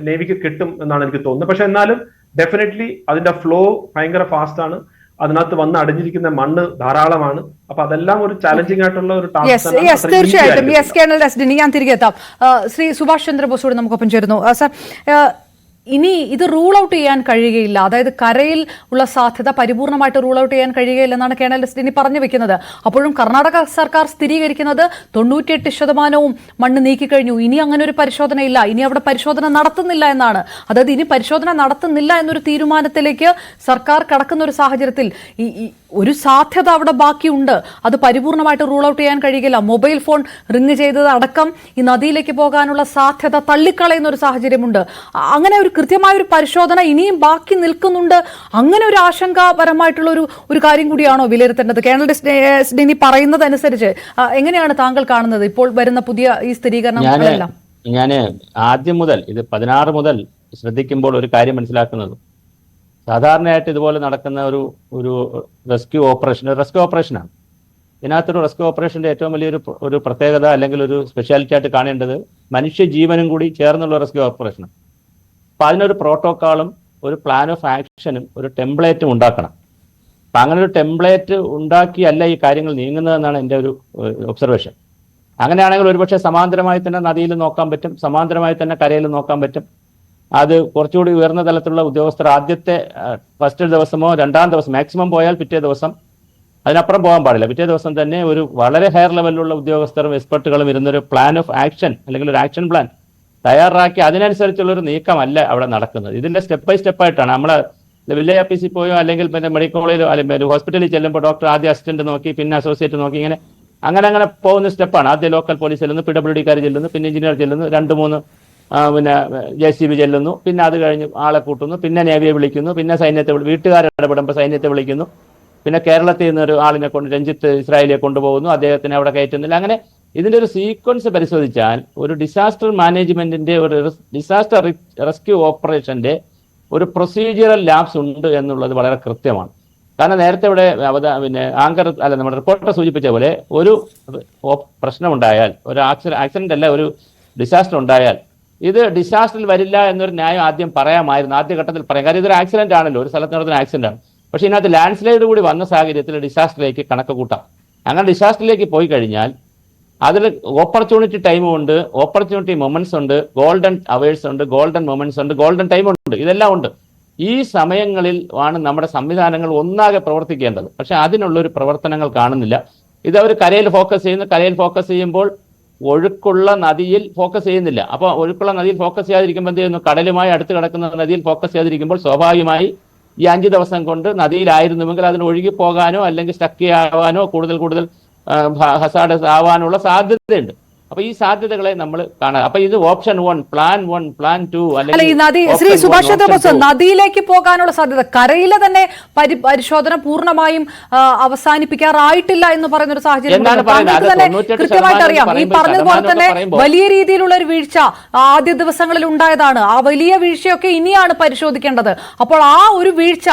നേവിക്ക് കിട്ടും എന്നാണ് എനിക്ക് തോന്നുന്നത്. പക്ഷെ എന്നാലും ഡെഫിനറ്റ്ലി അതിന്റെ ഫ്ലോ ഭയങ്കര ഫാസ്റ്റ് ആണ്. അതിനകത്ത് വന്ന് അടിഞ്ഞിരിക്കുന്ന മണ്ണ് ധാരാളമാണ്. അപ്പൊ അതെല്ലാം ഒരു ചാലഞ്ചിങ് ആയിട്ടുള്ള ഒരു ടാസ്ക്. തീർച്ചയായിട്ടും. കേണൽ എസ് ഡിനി, ഞാൻ തിരികെ എത്താം. ശ്രീ സുഭാഷ് ചന്ദ്രബോസ് നമുക്കൊപ്പം ചേരുന്നു. സർ, ഇനി ഇത് റൂൾ ഔട്ട് ചെയ്യാൻ കഴിയുകയില്ല, അതായത് കരയിൽ ഉള്ള സാധ്യത പരിപൂർണമായിട്ട് റൂൾ ഔട്ട് ചെയ്യാൻ കഴിയുകയില്ലെന്നാണ് കേണൽ എസ് ഡിനി പറഞ്ഞു വെക്കുന്നത്. അപ്പോഴും കർണാടക സർക്കാർ സ്ഥിരീകരിക്കുന്നത് 98% മണ്ണ് നീക്കിക്കഴിഞ്ഞു, ഇനി അങ്ങനെ ഒരു പരിശോധന ഇല്ല, ഇനി അവിടെ പരിശോധന നടത്തുന്നില്ല എന്നാണ്. അതായത് ഇനി പരിശോധന നടത്തുന്നില്ല എന്നൊരു തീരുമാനത്തിലേക്ക് സർക്കാർ കടക്കുന്ന ഒരു സാഹചര്യത്തിൽ ഒരു സാധ്യത അവിടെ ബാക്കിയുണ്ട്. അത് പരിപൂർണമായിട്ട് റൂൾ ഔട്ട് ചെയ്യാൻ കഴിയുകയില്ല. മൊബൈൽ ഫോൺ റിങ് ചെയ്തത് അടക്കം ഈ നദിയിലേക്ക് പോകാനുള്ള സാധ്യത തള്ളിക്കളയുന്ന ഒരു സാഹചര്യമുണ്ട്. അങ്ങനെ ഒരു കൃത്യമായ ഒരു പരിശോധന ഇനിയും ബാക്കി നിൽക്കുന്നുണ്ട്. അങ്ങനെ ഒരു ആശങ്കാപരമായിട്ടുള്ള ഒരു കാര്യം കൂടിയാണോ വിലയിരുത്തേണ്ടത്? കേണൽ ഡെസ്റ്റിനി പറയുന്നത് അനുസരിച്ച് എങ്ങനെയാണ് താങ്കൾ കാണുന്നത് ഇപ്പോൾ വരുന്ന പുതിയ ഈ സ്ഥിരീകരണങ്ങളെല്ലാം? ഞാൻ ആദ്യം മുതൽ ഇത് 16 മുതൽ ശ്രദ്ധിക്കുമ്പോൾ ഒരു കാര്യം മനസ്സിലാക്കുന്നത്, സാധാരണയായിട്ട് ഇതുപോലെ നടക്കുന്ന ഒരു റെസ്ക്യൂ ഓപ്പറേഷനാണ്. ഇതിനകത്തൊരു റെസ്ക്യൂ ഓപ്പറേഷന്റെ ഏറ്റവും വലിയൊരു പ്രത്യേകത അല്ലെങ്കിൽ ഒരു സ്പെഷ്യാലിറ്റി ആയിട്ട് കാണേണ്ടത് മനുഷ്യജീവനും കൂടി ചേർന്നുള്ള റെസ്ക്യൂ ഓപ്പറേഷനാണ്. അപ്പം അതിനൊരു പ്രോട്ടോക്കോളും ഒരു പ്ലാൻ ഓഫ് ആക്ഷനും ഒരു ടെംപ്ലേറ്റും ഉണ്ടാക്കണം. അപ്പം അങ്ങനെ ഒരു ടെംപ്ലേറ്റ് ഉണ്ടാക്കിയല്ല ഈ കാര്യങ്ങൾ നീങ്ങുന്നതെന്നാണ് എൻ്റെ ഒരു ഒബ്സർവേഷൻ. അങ്ങനെയാണെങ്കിൽ ഒരുപക്ഷെ സമാന്തരമായി തന്നെ നദിയിൽ നോക്കാൻ പറ്റും, സമാന്തരമായി തന്നെ കരയിൽ നോക്കാൻ പറ്റും. അത് കുറച്ചുകൂടി ഉയർന്ന തലത്തിലുള്ള ഉദ്യോഗസ്ഥർ ആദ്യത്തെ ഫസ്റ്റ് ദിവസമോ 2ാം ദിവസം മാക്സിമം പോയാൽ പിറ്റേ ദിവസം, അതിനപ്പുറം പോകാൻ പാടില്ല, പിറ്റേ ദിവസം തന്നെ ഒരു വളരെ ഹയർ ലെവലിലുള്ള ഉദ്യോഗസ്ഥരും എക്സ്പെർട്ടുകളും ഇരുന്നൊരു പ്ലാൻ ഓഫ് ആക്ഷൻ അല്ലെങ്കിൽ ഒരു ആക്ഷൻ പ്ലാൻ തയ്യാറാക്കി അതിനനുസരിച്ചുള്ളൊരു നീക്കമല്ല അവിടെ നടക്കുന്നത്. ഇതിന്റെ സ്റ്റെപ്പ് ബൈ സ്റ്റെപ്പായിട്ടാണ്. നമ്മൾ വില്ലേജ് ഓഫീസിൽ പോയോ അല്ലെങ്കിൽ പിന്നെ മെഡിക്കൽ കോളേജിലോ അല്ലെങ്കിൽ ഹോസ്പിറ്റലിൽ ചെല്ലുമ്പോൾ ഡോക്ടർ ആദ്യം അസിസ്റ്റന്റ് നോക്കി, പിന്നെ അസോസിയേറ്റ് നോക്കി, അങ്ങനെ പോകുന്ന സ്റ്റെപ്പാണ്. ആദ്യം ലോക്കൽ പോലീസ് ചെല്ലുന്നു, PWD ചെല്ലുന്നു, പിന്നെ എഞ്ചിനീയർ ചെല്ലുന്നു, 2-3 പിന്നെ JCB ചെല്ലുന്നു, പിന്നെ അത് കഴിഞ്ഞ് ആളെ കൂട്ടുന്നു, പിന്നെ നേവിയെ വിളിക്കുന്നു, പിന്നെ സൈന്യത്തെ വീട്ടുകാരെ ഇടപെടുമ്പോൾ സൈന്യത്തെ വിളിക്കുന്നു, പിന്നെ കേരളത്തിൽ നിന്ന് ഒരു ആളിനെ കൊണ്ട് രഞ്ജിത്ത് ഇസ്രായേലിയെ കൊണ്ടുപോകുന്നു, അദ്ദേഹത്തിനെ അവിടെ കയറ്റുന്നില്ല. അങ്ങനെ ഇതിന്റെ ഒരു സീക്വൻസ് പരിശോധിച്ചാൽ ഒരു ഡിസാസ്റ്റർ മാനേജ്മെന്റിന്റെ ഒരു ഡിസാസ്റ്റർ റെസ്ക്യൂ ഓപ്പറേഷന്റെ ഒരു പ്രൊസീജിയറൽ ലാബ്സ് ഉണ്ട് എന്നുള്ളത് വളരെ കൃത്യമാണ്. കാരണം നേരത്തെ ഇവിടെ നമ്മുടെ റിപ്പോർട്ടർ സൂചിപ്പിച്ച പോലെ ഒരു പ്രശ്നമുണ്ടായാൽ, ഒരു ആക്സിഡന്റ് അല്ല, ഒരു ഡിസാസ്റ്റർ ഉണ്ടായാൽ ഇത് ഡിസാസ്റ്ററിൽ വരില്ല എന്നൊരു ന്യായം ആദ്യം പറയാമായിരുന്നു, ആദ്യഘട്ടത്തിൽ പറയാം. കാര്യം ഇതൊരു ആക്സിഡന്റ് ആണല്ലോ, ഒരു സ്ഥലത്ത് നടന്ന ആക്സിഡന്റ് ആണ്. പക്ഷെ ഇതിനകത്ത് ലാൻഡ് സ്ലൈഡ് കൂടി വന്ന സാഹചര്യത്തിൽ ഡിസാസ്റ്ററിലേക്ക് കണക്ക് കൂട്ടാം. അങ്ങനെ ഡിസാസ്റ്ററിലേക്ക് പോയി കഴിഞ്ഞാൽ അതിൽ ഓപ്പർച്യൂണിറ്റി ടൈമും ഉണ്ട്, ഓപ്പർച്യൂണിറ്റി മൊമെന്റ്സ് ഉണ്ട്, ഗോൾഡൻ അവേഴ്സ് ഉണ്ട്, ഗോൾഡൻ മൊമെന്റ്സ് ഉണ്ട്, ഗോൾഡൻ ടൈം ഉണ്ട്, ഇതെല്ലാം ഉണ്ട്. ഈ സമയങ്ങളിൽ ആണ് നമ്മുടെ സംവിധാനങ്ങൾ ഒന്നാകെ പ്രവർത്തിക്കേണ്ടത്. പക്ഷെ അതിനുള്ളൊരു പ്രവർത്തനങ്ങൾ കാണുന്നില്ല. ഇതവർ കരയിൽ ഫോക്കസ് ചെയ്യുമ്പോൾ ഒഴുക്കുള്ള നദിയിൽ ഫോക്കസ് ചെയ്യുന്നില്ല. അപ്പോൾ ഒഴുക്കുള്ള നദിയിൽ ഫോക്കസ് ചെയ്യാതിരിക്കുമ്പോൾ എന്ത് ചെയ്യുന്നു? കടലുമായി അടുത്ത് കിടക്കുന്ന നദിയിൽ ഫോക്കസ് ചെയ്യാതിരിക്കുമ്പോൾ സ്വാഭാവികമായി ഈ 5 ദിവസം കൊണ്ട് നദിയിലായിരുന്നുവെങ്കിൽ അതിന് ഒഴുകി പോകാനോ അല്ലെങ്കിൽ സ്റ്റക്ക് ആവാനോ കൂടുതൽ ഹസാഡസ് ആവാനുള്ള സാധ്യതയുണ്ട്. അപ്പൊ ഈ സാധ്യതകളെ നമ്മൾ കാണാം. അപ്പൊ ഇത് ഓപ്ഷൻ 1, പ്ലാൻ 1, പ്ലാൻ 2 ഈ നദി ശ്രീ സുഭാഷ് ചന്ദ്രബോസ് നദിയിലേക്ക് പോകാനുള്ള സാധ്യത, കരയിലെ തന്നെ പരിശോധന പൂർണ്ണമായും അവസാനിപ്പിക്കാറായിട്ടില്ല എന്ന് പറയുന്ന ഒരു സാഹചര്യം കൃത്യമായിട്ട് അറിയാം. ഈ പറഞ്ഞതുപോലെ തന്നെ വലിയ രീതിയിലുള്ള ഒരു വീഴ്ച ആദ്യ ദിവസങ്ങളിൽ ഉണ്ടായതാണ്. ആ വലിയ വീഴ്ചയൊക്കെ ഇനിയാണ് പരിശോധിക്കേണ്ടത്. അപ്പോൾ ആ ഒരു വീഴ്ച,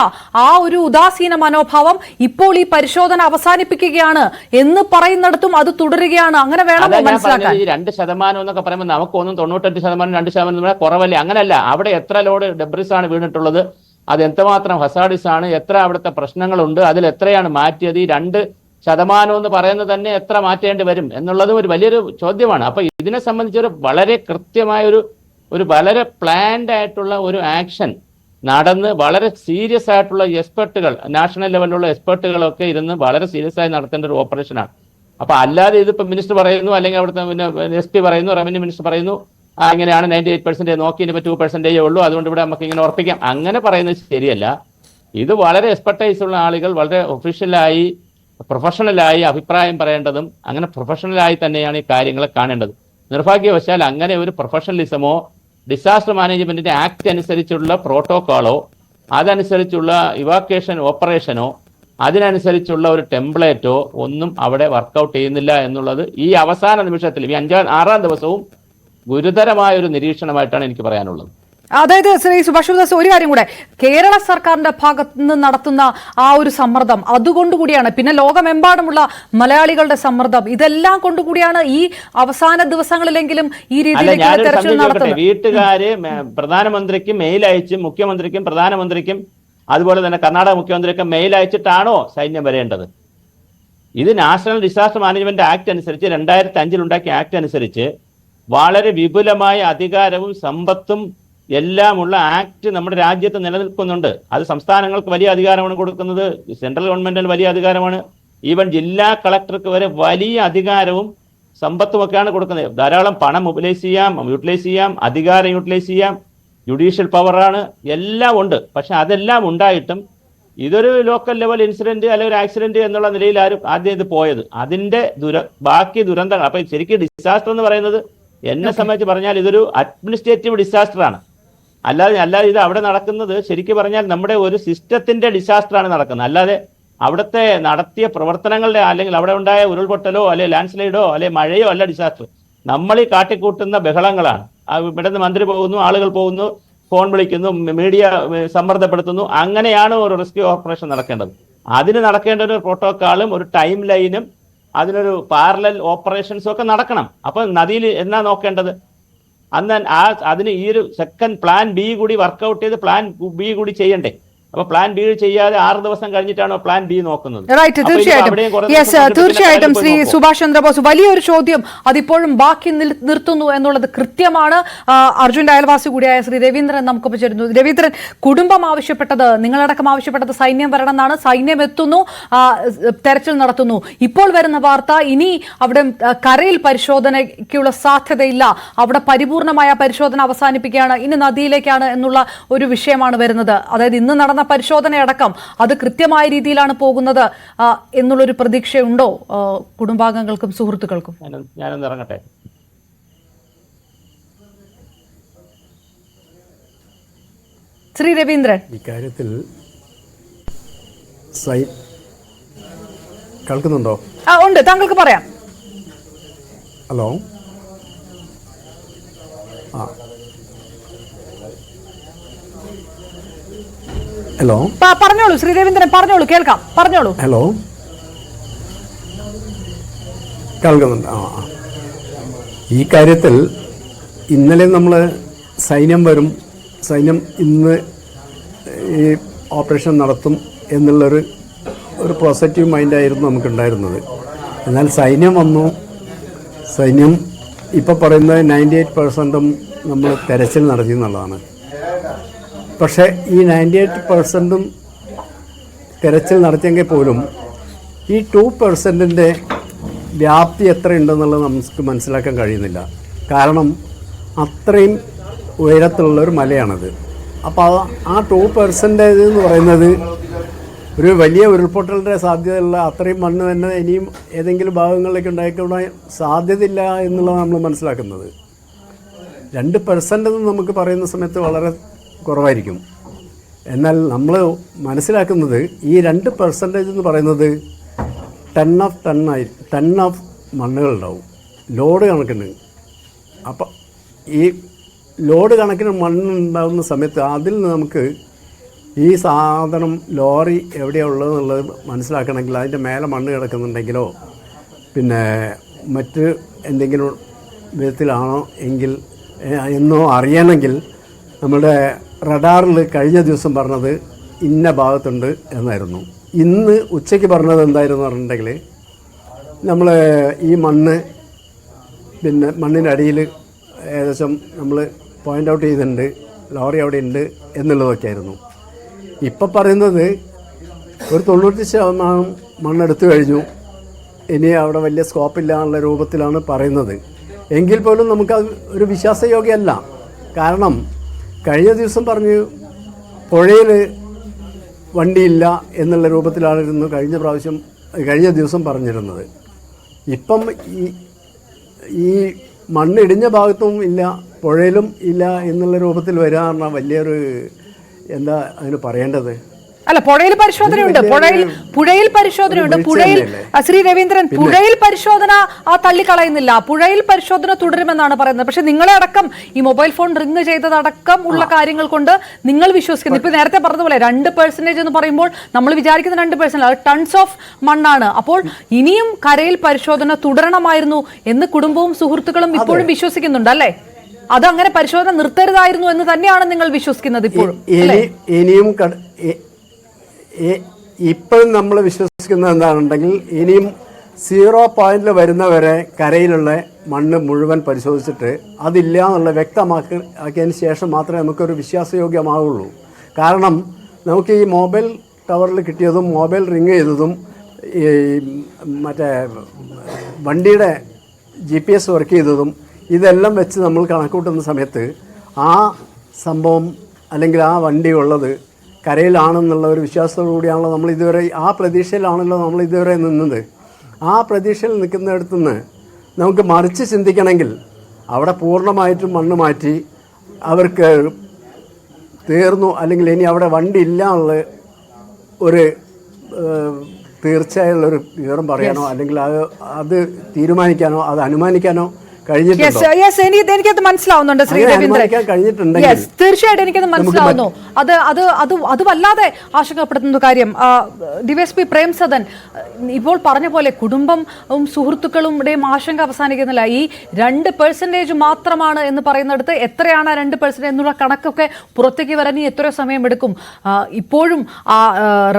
ആ ഒരു ഉദാസീന മനോഭാവം ഇപ്പോൾ ഈ പരിശോധന അവസാനിപ്പിക്കുകയാണ് എന്ന് പറയുന്നിടത്തും അത് തുടരുകയാണ്. അങ്ങനെ വേണം മനസ്സിലാക്കാൻ. ഈ 2% എന്നൊക്കെ പറയുമ്പോൾ നമുക്കൊന്നും 98%, 2% കുറവല്ലേ? അങ്ങനെയല്ല. അവിടെ എത്ര ലോഡ് ഡെബ്രിസ് ആണ് വീണിട്ടുള്ളത്, അത് എത്രമാത്രം ഹസാഡിസ് ആണ്, എത്ര അവിടുത്തെ പ്രശ്നങ്ങളുണ്ട്, അതിൽ എത്രയാണ് മാറ്റിയത്, ഈ 2% എന്ന് പറയുന്നത് തന്നെ എത്ര മാറ്റേണ്ടി വരും എന്നുള്ളതും ഒരു വലിയൊരു ചോദ്യമാണ്. അപ്പൊ ഇതിനെ സംബന്ധിച്ചൊരു വളരെ കൃത്യമായ ഒരു വളരെ പ്ലാൻഡ് ആയിട്ടുള്ള ഒരു ആക്ഷൻ നടന്ന് വളരെ സീരിയസ് ആയിട്ടുള്ള എക്സ്പെർട്ടുകൾ, നാഷണൽ ലെവലിലുള്ള എക്സ്പെർട്ടുകളൊക്കെ ഇരുന്ന് വളരെ സീരിയസ് ആയി നടത്തേണ്ട ഒരു ഓപ്പറേഷനാണ്. അപ്പൊ അല്ലാതെ ഇതിപ്പോ മിനിസ്റ്റർ പറയുന്നു, അല്ലെങ്കിൽ അവിടുത്തെ SP പറയുന്നു, റവന്യൂ മിനിസ്റ്റർ പറയുന്നു, ഇങ്ങനെയാണ് 98% നോക്കി ഇനിയിപ്പോൾ 2% ഉള്ളൂ, അതുകൊണ്ട് ഇവിടെ നമുക്ക് ഇങ്ങനെ ഉറപ്പിക്കാം, അങ്ങനെ പറയുന്നത് ശരിയല്ല. ഇത് വളരെ എക്സ്പെർട്ടൈസ് ഉള്ള ആളുകൾ വളരെ ഒഫീഷ്യലായി പ്രൊഫഷണലായി അഭിപ്രായം പറയേണ്ടതും അങ്ങനെ പ്രൊഫഷണലായി തന്നെയാണ് ഈ കാര്യങ്ങളെ കാണേണ്ടത്. നിർഭാഗ്യവശാൽ അങ്ങനെ ഒരു പ്രൊഫഷണലിസമോ ഡിസാസ്റ്റർ മാനേജ്മെന്റിന്റെ ആക്ട് അനുസരിച്ചുള്ള പ്രോട്ടോക്കോളോ അതനുസരിച്ചുള്ള ഇവാക്വേഷൻ ഓപ്പറേഷനോ അതിനനുസരിച്ചുള്ള ഒരു ടെംപ്ലേറ്റോ ഒന്നും അവിടെ വർക്കൗട്ട് ചെയ്യുന്നില്ല എന്നുള്ളത് ഈ അവസാന നിമിഷത്തിൽ ഈ 5-6 ദിവസവും ഗുരുതരമായ ഒരു നിരീക്ഷണമായിട്ടാണ് എനിക്ക് പറയാനുള്ളത്. അതായത് ശ്രീ സുഭാഷ് ദാസ്, ഒരു കാര്യം കൂടെ, കേരള സർക്കാരിന്റെ ഭാഗത്ത് നിന്ന് നടത്തുന്ന ആ ഒരു സമ്മർദ്ദം അതുകൊണ്ടുകൂടിയാണ്, പിന്നെ ലോകമെമ്പാടുമുള്ള മലയാളികളുടെ സമ്മർദ്ദം, ഇതെല്ലാം കൊണ്ടുകൂടിയാണ് ഈ അവസാന ദിവസങ്ങളിലെങ്കിലും ഈ രീതിയിലേക്ക് തെരച്ചിൽ നടത്തുന്നത്. വീട്ടുകാര് പ്രധാനമന്ത്രിക്കും മെയിൽ അയച്ചും, മുഖ്യമന്ത്രിക്കും പ്രധാനമന്ത്രിക്കും അതുപോലെ തന്നെ കർണാടക മുഖ്യമന്ത്രിയൊക്കെ മെയിൽ അയച്ചിട്ടാണോ സൈന്യം വരേണ്ടത്? ഇത് നാഷണൽ ഡിസാസ്റ്റർ മാനേജ്മെന്റ് ആക്ട് അനുസരിച്ച് 2005 ഉണ്ടാക്കിയ ആക്ട് അനുസരിച്ച് വളരെ വിപുലമായ അധികാരവും സമ്പത്തും എല്ലാമുള്ള ആക്ട് നമ്മുടെ രാജ്യത്ത് നിലനിൽക്കുന്നുണ്ട്. അത് സംസ്ഥാനങ്ങൾക്ക് വലിയ അധികാരമാണ് കൊടുക്കുന്നത്, സെൻട്രൽ ഗവൺമെന്റിന് വലിയ അധികാരമാണ്, ഈവൻ ജില്ലാ കളക്ടർക്ക് വരെ വലിയ അധികാരവും സമ്പത്തുമൊക്കെയാണ് കൊടുക്കുന്നത്. ധാരാളം പണം യൂട്ടിലൈസ് ചെയ്യാം, അധികാരം യൂട്ടിലൈസ് ചെയ്യാം, ജുഡീഷ്യൽ പവറാണ്, എല്ലാം ഉണ്ട്. പക്ഷെ അതെല്ലാം ഉണ്ടായിട്ടും ഇതൊരു ലോക്കൽ ലെവൽ ഇൻസിഡന്റ് അല്ലെങ്കിൽ ഒരു ആക്സിഡന്റ് എന്നുള്ള നിലയിലാരും ആദ്യം ഇത് പോയത്. അതിന്റെ ബാക്കി ദുരന്തങ്ങൾ. അപ്പൊ ശരിക്കും ഡിസാസ്റ്റർ എന്ന് പറയുന്നത് എന്നെ സംബന്ധിച്ച് പറഞ്ഞാൽ ഇതൊരു അഡ്മിനിസ്ട്രേറ്റീവ് ഡിസാസ്റ്റർ ആണ്. അല്ലാതെ ഇത് അവിടെ നടക്കുന്നത് ശരിക്കും പറഞ്ഞാൽ നമ്മുടെ ഒരു സിസ്റ്റത്തിന്റെ ഡിസാസ്റ്റർ ആണ് നടക്കുന്നത്. അല്ലാതെ അവിടുത്തെ നടത്തിയ പ്രവർത്തനങ്ങളുടെ അല്ലെങ്കിൽ അവിടെ ഉണ്ടായ ഉരുൾപൊട്ടലോ അല്ലെ ലാൻഡ് സ്ലൈഡോ അല്ലെ മഴയോ അല്ല ഡിസാസ്റ്റർ. നമ്മൾ ഈ കാട്ടിക്കൂട്ടുന്ന ബഹളങ്ങളാണ്. ഇവിടെ നിന്ന് മന്ത്രി പോകുന്നു, ആളുകൾ പോകുന്നു, ഫോൺ വിളിക്കുന്നു, മീഡിയ സമ്മർദ്ദപ്പെടുത്തുന്നു. അങ്ങനെയാണ് ഒരു റെസ്ക്യൂ ഓപ്പറേഷൻ നടക്കേണ്ടത്. അതിന് നടക്കേണ്ട ഒരു പ്രോട്ടോക്കോളും ഒരു ടൈം ലൈനും അതിനൊരു പാരലൽ ഓപ്പറേഷൻസും ഒക്കെ നടക്കണം. അപ്പൊ നദിയിൽ എന്നാ നോക്കേണ്ടത്? അന്ന് അതിന് ഈ ഒരു സെക്കൻഡ് പ്ലാൻ ബി കൂടി വർക്കൗട്ട് ചെയ്ത് പ്ലാൻ ബി കൂടി ചെയ്യണ്ടേ? അപ്പൊ പ്ലാൻ ബി ചെയ്യാതെ 6 ദിവസം കഴിഞ്ഞിട്ടാണോ പ്ലാൻ ബി നോക്കുന്നത്? തീർച്ചയായിട്ടും ശ്രീ സുഭാഷ് ചന്ദ്രബോസ്, വലിയൊരു ചോദ്യം അതിപ്പോഴും ബാക്കി നിർത്തുന്നു എന്നുള്ളത് കൃത്യമാണ്. അർജുന്റെ അയൽവാസി കൂടിയായ ശ്രീ രവീന്ദ്രൻ നമുക്കൊപ്പം ചേരുന്നു. രവീന്ദ്രൻ, കുടുംബം ആവശ്യപ്പെട്ടത്, നിങ്ങളടക്കം ആവശ്യപ്പെട്ടത് സൈന്യം വരണം എന്നാണ്. സൈന്യം എത്തുന്നു, തെരച്ചിൽ നടത്തുന്നു. ഇപ്പോൾ വരുന്ന വാർത്ത ഇനി അവിടെ കരയിൽ പരിശോധനയ്ക്കുള്ള സാധ്യതയില്ല, അവിടെ പരിപൂർണമായ പരിശോധന അവസാനിപ്പിക്കുകയാണ്, ഇനി നദിയിലേക്കാണ് എന്നുള്ള ഒരു വിഷയമാണ് വരുന്നത്. അതായത് ഇന്ന് നടന്ന പരിശോധനയടക്കം അത് കൃത്യമായ രീതിയിലാണ് പോകുന്നത് എന്നുള്ളൊരു പ്രതീക്ഷയുണ്ടോ കുടുംബാംഗങ്ങൾക്കും സുഹൃത്തുക്കൾക്കും? ഞാനൊന്ന് ഇറങ്ങട്ടെ. ശ്രീ രവീന്ദ്രൻ, ഇക്കാര്യത്തിൽ കേൾക്കുന്നുണ്ടോ? ഉണ്ട്, താങ്കൾക്ക് പറയാം. ഹലോ. ഹലോ, പറഞ്ഞോളൂ ശ്രീ രവീന്ദ്രൻ, പറഞ്ഞോളൂ, കേൾക്കാം, പറഞ്ഞോളൂ. ഹലോ, കേൾക്കുന്നുണ്ട്. ഈ കാര്യത്തിൽ ഇന്നലെ നമ്മൾ സൈന്യം വരും, സൈന്യം ഇന്ന് ഈ ഓപ്പറേഷൻ നടത്തും എന്നുള്ളൊരു പോസിറ്റീവ് മൈൻഡായിരുന്നു നമുക്കുണ്ടായിരുന്നത്. എന്നാൽ സൈന്യം വന്നു. സൈന്യം ഇപ്പോൾ പറയുന്നത് 98% നമ്മൾ തെരച്ചിൽ നടത്തി എന്നുള്ളതാണ്. പക്ഷേ ഈ 98% തിരച്ചിൽ നടത്തിയെങ്കിൽ പോലും ഈ 2% വ്യാപ്തി എത്രയുണ്ടെന്നുള്ളത് നമുക്ക് മനസ്സിലാക്കാൻ കഴിയുന്നില്ല. കാരണം അത്രയും ഉയരത്തിലുള്ളൊരു മലയാണത്. അപ്പോൾ ആ 2% എന്ന് പറയുന്നത് ഒരു വലിയ ഉരുൾപൊട്ടലിൻ്റെ സാധ്യതയുള്ള അത്രയും മണ്ണ് തന്നെ ഇനിയും ഏതെങ്കിലും ഭാഗങ്ങളിലേക്ക് ഉണ്ടായിക്കൂടാൻ സാധ്യതയില്ല എന്നുള്ളത് നമ്മൾ മനസ്സിലാക്കുന്നത്. 2% എന്ന് നമുക്ക് പറയുന്ന സമയത്ത് വളരെ കുറവായിരിക്കും. എന്നാൽ നമ്മൾ മനസ്സിലാക്കുന്നത് ഈ 2% എന്ന് പറയുന്നത് ടൺ ഓഫ് മണ്ണുകളുണ്ടാവും, ലോഡ് കണക്കിന്. അപ്പം ഈ ലോഡ് കണക്കിന് മണ്ണുണ്ടാകുന്ന സമയത്ത് അതിൽ നിന്ന് നമുക്ക് ഈ സാധനം ലോറി എവിടെയാണ് ഉള്ളതെന്നുള്ളത് മനസ്സിലാക്കണമെങ്കിൽ അതിൻ്റെ മേലെ മണ്ണ് കിടക്കുന്നുണ്ടെങ്കിലോ പിന്നെ മറ്റ് എന്തെങ്കിലും വിധത്തിലാണോ എങ്കിൽ എന്നോ അറിയണമെങ്കിൽ നമ്മുടെ റഡാറിൽ കഴിഞ്ഞ ദിവസം പറഞ്ഞത് ഇന്ന ഭാഗത്തുണ്ട് എന്നായിരുന്നു. ഇന്ന് ഉച്ചയ്ക്ക് പറഞ്ഞത് എന്തായിരുന്നു പറഞ്ഞിട്ടുണ്ടെങ്കിൽ നമ്മൾ ഈ മണ്ണ് പിന്നെ മണ്ണിൻ്റെ അടിയിൽ ഏകദേശം നമ്മൾ പോയിൻ്റ് ഔട്ട് ചെയ്തിട്ടുണ്ട്, ലോറി അവിടെ ഉണ്ട് എന്നുള്ളതൊക്കെ ആയിരുന്നു. ഇപ്പം പറയുന്നത് ഒരു 90% മണ്ണെടുത്തു കഴിഞ്ഞു, ഇനി അവിടെ വലിയ സ്കോപ്പില്ല എന്നുള്ള രൂപത്തിലാണ് പറയുന്നത്. എങ്കിൽ പോലും നമുക്കത് ഒരു വിശ്വാസയോഗ്യമല്ല. കാരണം കഴിഞ്ഞ ദിവസം പറഞ്ഞു പുഴയിൽ വണ്ടിയില്ല എന്നുള്ള രൂപത്തിലാണിരുന്നു കഴിഞ്ഞ ദിവസം പറഞ്ഞിരുന്നത്. ഇപ്പം ഈ മണ്ണിടിഞ്ഞ ഭാഗത്തും ഇല്ല, പുഴയിലും ഇല്ല എന്നുള്ള രൂപത്തിൽ വരാറുള്ള വലിയൊരു എന്താ അതിന് പറയേണ്ടത്? അല്ല, പുഴയിൽ പരിശോധനയുണ്ട്, പുഴയിൽ പരിശോധനയുണ്ട്. പുഴയിൽ ശ്രീ രവീന്ദ്രൻ, പുഴയിൽ പരിശോധന തള്ളിക്കളയുന്നില്ല, പുഴയിൽ പരിശോധന തുടരുമെന്നാണ് പറയുന്നത്. പക്ഷെ നിങ്ങളെ അടക്കം ഈ മൊബൈൽ ഫോൺ റിങ് ചെയ്തതടക്കം ഉള്ള കാര്യങ്ങൾ കൊണ്ട് നിങ്ങൾ വിശ്വസിക്കുന്നു. ഇപ്പൊ നേരത്തെ പറഞ്ഞതുപോലെ 2% എന്ന് പറയുമ്പോൾ നമ്മൾ വിചാരിക്കുന്ന 2% അത് ടൺസ് ഓഫ് മണ്ണാണ്. അപ്പോൾ ഇനിയും കരയിൽ പരിശോധന തുടരണമായിരുന്നു എന്ന് കുടുംബവും സുഹൃത്തുക്കളും ഇപ്പോഴും വിശ്വസിക്കുന്നുണ്ട് അല്ലേ? അതങ്ങനെ പരിശോധന നിർത്തരുതായിരുന്നു എന്ന് തന്നെയാണ് നിങ്ങൾ വിശ്വസിക്കുന്നത് ഇപ്പോഴും? ഇനിയും ഇപ്പോഴും നമ്മൾ വിശ്വസിക്കുന്നത് എന്താണെന്നുണ്ടെങ്കിൽ ഇനിയും 0 പോയിന്റിൽ വരുന്നവരെ കരയിലുള്ള മണ്ണ് മുഴുവൻ പരിശോധിച്ചിട്ട് അതില്ല എന്നുള്ള വ്യക്തമാക്കിയതിന് ശേഷം മാത്രമേ നമുക്കൊരു വിശ്വാസയോഗ്യമാവുള്ളൂ. കാരണം നമുക്ക് ഈ മൊബൈൽ ടവറിൽ കിട്ടിയതും മൊബൈൽ റിങ് ചെയ്തതും ഈ മറ്റേ വണ്ടിയുടെ GPS വർക്ക് ചെയ്തതും ഇതെല്ലാം വെച്ച് നമ്മൾ കണക്കൂട്ടുന്ന സമയത്ത് ആ സംഭവം അല്ലെങ്കിൽ ആ വണ്ടി ഉള്ളത് കരയിലാണെന്നുള്ള ഒരു വിശ്വാസത്തോടു കൂടിയാണല്ലോ നമ്മൾ ഇതുവരെ, ആ പ്രതീക്ഷയിലാണല്ലോ നമ്മൾ ഇതുവരെ നിന്നത്. ആ പ്രതീക്ഷയിൽ നിൽക്കുന്നിടത്തു നിന്ന് നമുക്ക് മറിച്ച് ചിന്തിക്കണമെങ്കിൽ അവിടെ പൂർണ്ണമായിട്ടും മണ്ണ് മാറ്റി അവർക്ക് തീർന്നു അല്ലെങ്കിൽ ഇനി അവിടെ വണ്ടി ഇല്ല എന്നുള്ള ഒരു തീർച്ചയായുള്ളൊരു വിവരം പറയാനോ അല്ലെങ്കിൽ അത് തീരുമാനിക്കാനോ അത് അനുമാനിക്കാനോ എനിക്കത് മനസ്സിലാവുന്നുണ്ട് ശ്രീ രവീന്ദ്രൻ. തീർച്ചയായിട്ടും എനിക്കത് മനസ്സിലാവുന്നു. അത് വല്ലാതെ ആശങ്കപ്പെടുത്തുന്ന കാര്യം. ഡിവൈഎസ്പി പ്രേം സദൻ ഇപ്പോൾ പറഞ്ഞ പോലെ കുടുംബവും സുഹൃത്തുക്കളുടെയും ആശങ്ക അവസാനിക്കുന്നില്ല. ഈ 2% മാത്രമാണ് എന്ന് പറയുന്നിടത്ത് എത്രയാണ് 2% എന്നുള്ള കണക്കൊക്കെ പുറത്തേക്ക് വരാൻ എത്രയോ സമയമെടുക്കും? ഇപ്പോഴും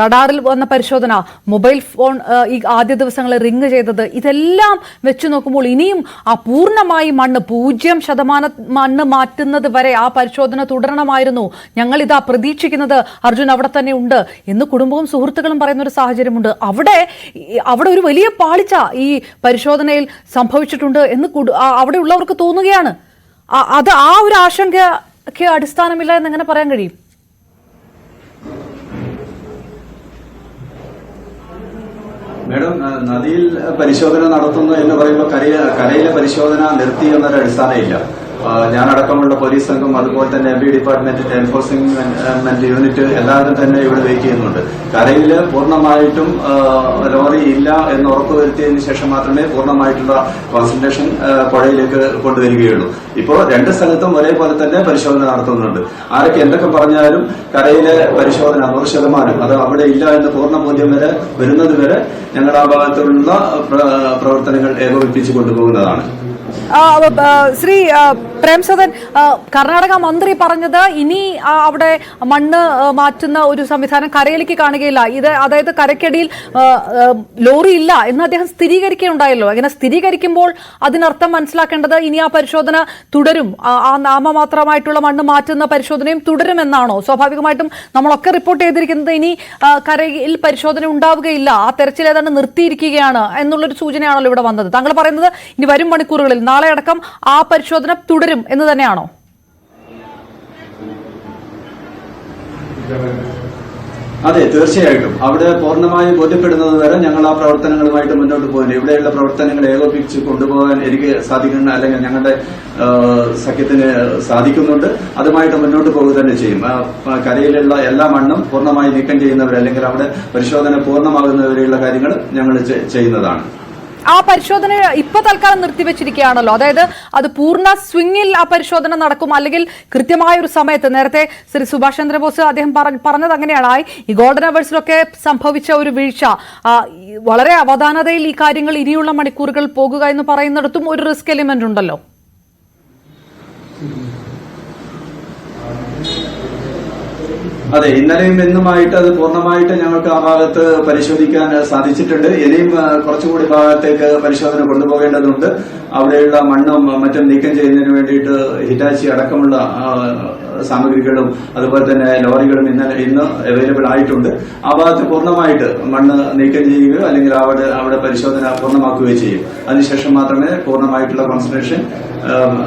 റഡാറിൽ വന്ന പരിശോധന, മൊബൈൽ ഫോൺ ഈ ആദ്യ ദിവസങ്ങളിൽ റിങ് ചെയ്തത്, ഇതെല്ലാം വെച്ച് നോക്കുമ്പോൾ ഇനിയും ആ പൂർണ്ണമായി മണ്ണ് 0% മണ്ണ് മാറ്റുന്നത് വരെ ആ പരിശോധന തുടരണമായിരുന്നു. ഞങ്ങൾ ഇതാ പ്രതീക്ഷിക്കുന്നത് അർജുൻ അവിടെ തന്നെ ഉണ്ട് എന്ന് കുടുംബവും സുഹൃത്തുക്കളും പറയുന്ന ഒരു സാഹചര്യമുണ്ട്. അവിടെ ഒരു വലിയ പാളിച്ച ഈ പരിശോധനയിൽ സംഭവിച്ചിട്ടുണ്ട് എന്ന് അവിടെ ഉള്ളവർക്ക് തോന്നുകയാണ്. അത് ആ ഒരു ആശങ്കയ്ക്ക് അടിസ്ഥാനമില്ല എന്നെങ്ങനെ പറയാൻ കഴിയും? മേഡം, നദിയിൽ പരിശോധന നടത്തുന്നു എന്ന് പറയുമ്പോൾ കരയിലെ പരിശോധന നിർത്തി എന്നൊരു അടിസ്ഥാനമില്ല. ഞാനടക്കമുള്ള പോലീസ് സംഘം അതുപോലെ തന്നെ MB ഡിപ്പാർട്ട്മെന്റ്, എൻഫോഴ്സ്മെന്റ് യൂണിറ്റ് എല്ലാവരും തന്നെ ഇവിടെ വെയിറ്റ് ചെയ്യുന്നുണ്ട്. കരയിൽ പൂർണ്ണമായിട്ടും ലോറി ഇല്ല എന്ന് ഉറപ്പുവരുത്തിയതിനു ശേഷം മാത്രമേ പൂർണ്ണമായിട്ടുള്ള കോൺസെൻട്രേഷൻ പുഴയിലേക്ക് കൊണ്ടുവരികയുള്ളൂ. ഇപ്പോൾ 2 സ്ഥലത്തും ഒരേപോലെ തന്നെ പരിശോധന നടത്തുന്നുണ്ട്. ആരൊക്കെ എന്തൊക്കെ പറഞ്ഞാലും കരയിലെ പരിശോധന 100% അത് അവിടെ ഇല്ല എന്ന് പൂർണ്ണ ബോധ്യം വരെ വരുന്നത് വരെ ഞങ്ങൾ ആ ഭാഗത്തുള്ള പ്രവർത്തനങ്ങൾ ഏകോപിപ്പിച്ചു കൊണ്ടുപോകുന്നതാണ്. ശ്രീ പ്രേംസദൻ, കർണാടക മന്ത്രി പറഞ്ഞത് ഇനി അവിടെ മണ്ണ് മാറ്റുന്ന ഒരു സംവിധാനം കരയിലേക്ക് കാണുകയില്ല, ഇത് അതായത് കരയ്ക്കടിയിൽ ലോറി ഇല്ല എന്ന് അദ്ദേഹം സ്ഥിരീകരിക്കുകയുണ്ടായല്ലോ. അങ്ങനെ സ്ഥിരീകരിക്കുമ്പോൾ അതിനർത്ഥം മനസ്സിലാക്കേണ്ടത് ഇനി ആ പരിശോധന തുടരും, ആ നാമമാത്രമായിട്ടുള്ള മണ്ണ് മാറ്റുന്ന പരിശോധനയും തുടരുമെന്നാണോ? സ്വാഭാവികമായിട്ടും നമ്മളൊക്കെ റിപ്പോർട്ട് ചെയ്തിരിക്കുന്നത് ഇനി കരയിൽ പരിശോധന ഉണ്ടാവുകയില്ല, ആ തെരച്ചിൽ ഏതാണ്ട് നിർത്തിയിരിക്കുകയാണ് എന്നുള്ളൊരു സൂചനയാണല്ലോ ഇവിടെ വന്നത്. താങ്കൾ പറയുന്നത് ഇനി വരും മണിക്കൂറുകളിൽ നാളെ അടക്കം ആ പരിശോധന തുടരും എന്ന് തന്നെയാണോ? അതെ, തീർച്ചയായിട്ടും. അവിടെ പൂർണ്ണമായി ബോധ്യപ്പെടുന്നത് വരെ ഞങ്ങൾ ആ പ്രവർത്തനങ്ങളുമായിട്ട് മുന്നോട്ട് പോകുന്നു. ഇവിടെയുള്ള പ്രവർത്തനങ്ങൾ ഏകോപിപ്പിച്ച് കൊണ്ടുപോകാൻ എനിക്ക് സാധിക്കുന്ന, അല്ലെങ്കിൽ ഞങ്ങളുടെ സഖ്യത്തിന് സാധിക്കുന്നുണ്ട്. അതുമായിട്ട് മുന്നോട്ട് പോകുക തന്നെ ചെയ്യും. കരയിലുള്ള എല്ലാ മണ്ണും പൂർണ്ണമായി നീക്കം ചെയ്യുന്നവർ, അല്ലെങ്കിൽ അവിടെ പരിശോധന പൂർണ്ണമാകുന്നവരെയുള്ള കാര്യങ്ങൾ ഞങ്ങൾ ചെയ്യുന്നതാണ്. ആ പരിശോധന ഇപ്പൊ തൽക്കാലം നിർത്തിവെച്ചിരിക്കുകയാണല്ലോ, അതായത് അത് പൂർണ്ണ സ്വിംഗിൽ ആ പരിശോധന നടക്കും, അല്ലെങ്കിൽ കൃത്യമായ ഒരു സമയത്ത്. നേരത്തെ ശ്രീ സുഭാഷ് ചന്ദ്രബോസ് അദ്ദേഹം പറഞ്ഞത് അങ്ങനെയാണ്, ഈ ഗോൾഡൻ അവേഴ്സിലൊക്കെ സംഭവിച്ച ഒരു വീഴ്ച, വളരെ അവധാനതയിൽ ഈ കാര്യങ്ങൾ ഇനിയുള്ള മണിക്കൂറുകൾ പോകുക എന്ന് പറയുന്നിടത്തും ഒരു റിസ്ക് എലിമെന്റ് ഉണ്ടല്ലോ. അതെ, ഇന്നലെയും ഇന്നുമായിട്ട് അത് പൂർണ്ണമായിട്ട് ഞങ്ങൾക്ക് ആ ഭാഗത്ത് പരിശോധിക്കാൻ സാധിച്ചിട്ടുണ്ട്. ഇനിയും കുറച്ചുകൂടി ഭാഗത്തേക്ക് പരിശോധന കൊണ്ടുപോകേണ്ടതുണ്ട്. അവിടെയുള്ള മണ്ണും മറ്റും നീക്കം ചെയ്യുന്നതിന് വേണ്ടിയിട്ട് ഹിറ്റാച്ചി അടക്കമുള്ള സാമഗ്രികളും അതുപോലെ തന്നെ ലോറികളും ഇന്ന് അവൈലബിൾ ആയിട്ടുണ്ട്. ആ ഭാഗത്ത് പൂർണ്ണമായിട്ട് മണ്ണ് നീക്കം ചെയ്യുകയോ അല്ലെങ്കിൽ അവിടെ പരിശോധന പൂർണ്ണമാക്കുകയോ ചെയ്യും. അതിനുശേഷം മാത്രമേ പൂർണ്ണമായിട്ടുള്ള കോൺസെൻട്രേഷൻ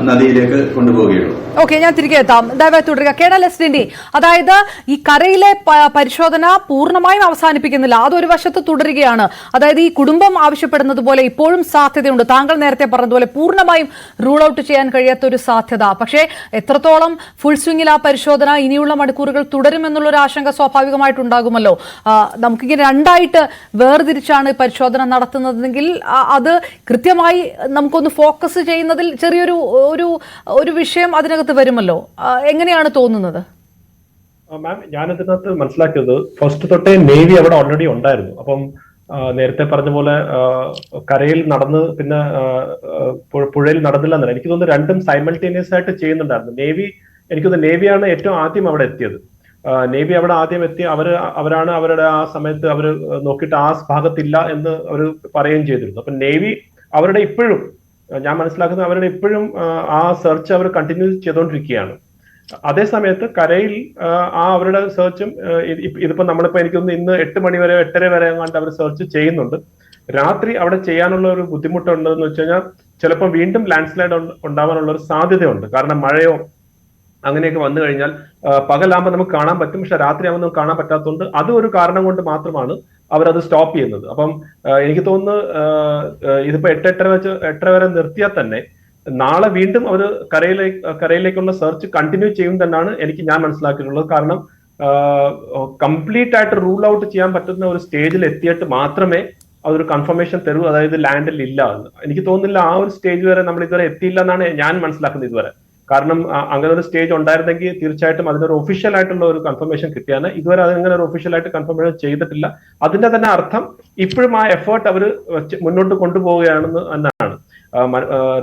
നദിയിലേക്ക് കൊണ്ടുപോവുകയുള്ളൂ. ഓക്കെ, ഞാൻ തിരികെ എത്താം. ദയവായി തുടരുക. കേണൽ എസ് ഡിൻഡി, അതായത് ഈ കരയിലെ പരിശോധന പൂർണ്ണമായും അവസാനിപ്പിക്കുന്നില്ല, അതൊരു വശത്ത് തുടരുകയാണ്. അതായത് ഈ കുടുംബം ആവശ്യപ്പെടുന്നത് പോലെ ഇപ്പോഴും സാധ്യതയുണ്ട്, താങ്കൾ നേരത്തെ പറഞ്ഞതുപോലെ പൂർണ്ണമായും റൂൾ ഔട്ട് ചെയ്യാൻ കഴിയാത്ത ഒരു സാധ്യത. പക്ഷേ എത്രത്തോളം ഫുൾ സ്വിംഗിൽ ആ പരിശോധന ഇനിയുള്ള മണിക്കൂറുകൾ തുടരുമെന്നുള്ളൊരു ആശങ്ക സ്വാഭാവികമായിട്ടുണ്ടാകുമല്ലോ. നമുക്കിങ്ങനെ രണ്ടായിട്ട് വേർതിരിച്ചാണ് പരിശോധന നടത്തുന്നതെങ്കിൽ അത് കൃത്യമായി നമുക്കൊന്ന് ഫോക്കസ് ചെയ്യുന്നതിൽ ചെറിയൊരു ഒരു വിഷയം അതിനകത്ത് വരുമല്ലോ. എങ്ങനെയാണ് തോന്നുന്നത്? മാം, ഞാനതിനകത്ത് മനസ്സിലാക്കിയത് ഫസ്റ്റ് തൊട്ടേ നേവി അവിടെ ഓൾറെഡി ഉണ്ടായിരുന്നു. അപ്പം നേരത്തെ പറഞ്ഞ പോലെ കരയിൽ നടന്ന് പിന്നെ പുഴയിൽ നടന്നില്ല എന്നല്ല, എനിക്ക് തോന്നുന്നു രണ്ടും സൈമൾട്ടേനിയസ് ആയിട്ട് ചെയ്യുന്നുണ്ടായിരുന്നു. എനിക്ക് തോന്നുന്നു നേവിയാണ് ഏറ്റവും ആദ്യം അവിടെ എത്തിയത്. നേവി അവിടെ ആദ്യം എത്തി അവരാണ് അവരുടെ ആ സമയത്ത് അവർ നോക്കിയിട്ട് ആ ഭാഗത്തില്ല എന്ന് അവർ പറയുകയും ചെയ്തിരുന്നു. അപ്പൊ നേവി അവരുടെ ഇപ്പോഴും, ഞാൻ മനസ്സിലാക്കുന്നത് അവരുടെ ഇപ്പോഴും ആ സെർച്ച് അവർ കണ്ടിന്യൂ ചെയ്തുകൊണ്ടിരിക്കുകയാണ്. അതേ സമയത്ത് കരയിൽ അവരുടെ സെർച്ചും ഇതിപ്പോ നമ്മളിപ്പോ എനിക്കൊന്ന് ഇന്ന് 8 മണി വരെ 8:30 വരെ എങ്ങാണ്ട് അവർ സെർച്ച് ചെയ്യുന്നുണ്ട്. രാത്രി അവിടെ ചെയ്യാനുള്ള ഒരു ബുദ്ധിമുട്ടുണ്ടെന്ന് വെച്ച് കഴിഞ്ഞാൽ ചിലപ്പോൾ വീണ്ടും ലാൻഡ് സ്ലൈഡ് ഉണ്ടാവാനുള്ള ഒരു സാധ്യതയുണ്ട്. കാരണം മഴയോ അങ്ങനെയൊക്കെ വന്നു കഴിഞ്ഞാൽ പകലാകുമ്പോൾ നമുക്ക് കാണാൻ പറ്റും, പക്ഷെ രാത്രിയാകുമ്പോൾ നമുക്ക് കാണാൻ പറ്റാത്തതുകൊണ്ട് അത് ഒരു കാരണം കൊണ്ട് മാത്രമാണ് അവരത് സ്റ്റോപ്പ് ചെയ്യുന്നത്. അപ്പം എനിക്ക് തോന്നുന്നു ഇതിപ്പോ 8:30 വരെ നിർത്തിയാൽ തന്നെ നാളെ വീണ്ടും അവർ കരയിലേക്കുള്ള സെർച്ച് കണ്ടിന്യൂ ചെയ്യും തന്നെയാണ് ഞാൻ മനസ്സിലാക്കിയിട്ടുള്ളത്. കാരണം കംപ്ലീറ്റ് ആയിട്ട് റൂൾ ഔട്ട് ചെയ്യാൻ പറ്റുന്ന ഒരു സ്റ്റേജിൽ എത്തിയിട്ട് മാത്രമേ അതൊരു കൺഫർമേഷൻ തരൂ, അതായത് ലാൻഡിൽ ഇല്ല എന്ന്. എനിക്ക് തോന്നുന്നില്ല ആ ഒരു സ്റ്റേജ് വരെ നമ്മൾ ഇതുവരെ എത്തിയില്ല എന്നാണ് ഞാൻ മനസ്സിലാക്കുന്നത് ഇതുവരെ. കാരണം അങ്ങനെ ഒരു സ്റ്റേജ് ഉണ്ടായിരുന്നെങ്കിൽ തീർച്ചയായിട്ടും അതിനൊരു ഒഫീഷ്യൽ ആയിട്ടുള്ള ഒരു കൺഫർമേഷൻ കിട്ടിയാണ്. ഇതുവരെ അതങ്ങനെ ഒരു ഒഫീഷ്യൽ ആയിട്ട് കൺഫർമേഷൻ ചെയ്തിട്ടില്ല. അതിന്റെ തന്നെ അർത്ഥം ഇപ്പോഴും ആ എഫേർട്ട് അവർ മുന്നോട്ട് കൊണ്ടുപോവുകയാണെന്ന് തന്നെയാണ്.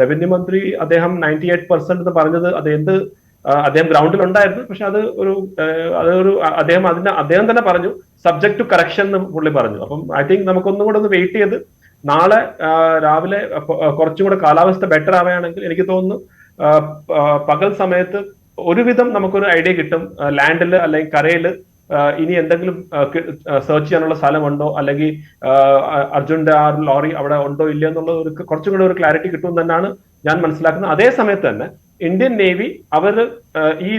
റവന്യൂ മന്ത്രി അദ്ദേഹം 98% എന്ന് പറഞ്ഞത് അദ്ദേഹം ഗ്രൗണ്ടിൽ ഉണ്ടായിരുന്നു. പക്ഷെ അദ്ദേഹം തന്നെ പറഞ്ഞു സബ്ജക്ട് ടു കറക്ഷൻ എന്ന് പുള്ളി പറഞ്ഞു. അപ്പം ഐ തിങ്ക് നമുക്കൊന്നും കൂടെ ഒന്ന് വെയിറ്റ് ചെയ്ത് നാളെ രാവിലെ കുറച്ചും കൂടെ കാലാവസ്ഥ ബെറ്റർ ആവുകയാണെങ്കിൽ എനിക്ക് തോന്നുന്നു പകൽ സമയത്ത് ഒരുവിധം നമുക്കൊരു ഐഡിയ കിട്ടും ലാൻഡിൽ അല്ലെങ്കിൽ കരയിൽ ഇനി എന്തെങ്കിലും സെർച്ച് ചെയ്യാനുള്ള സ്ഥലമുണ്ടോ, അല്ലെങ്കിൽ അർജുന്റെ ആ ലോറി അവിടെ ഉണ്ടോ ഇല്ല എന്നുള്ളത് കുറച്ചും കൂടെ ഒരു ക്ലാരിറ്റി കിട്ടും തന്നെയാണ് ഞാൻ മനസ്സിലാക്കുന്നത്. അതേ സമയത്ത് തന്നെ ഇന്ത്യൻ നേവി അവർ ഈ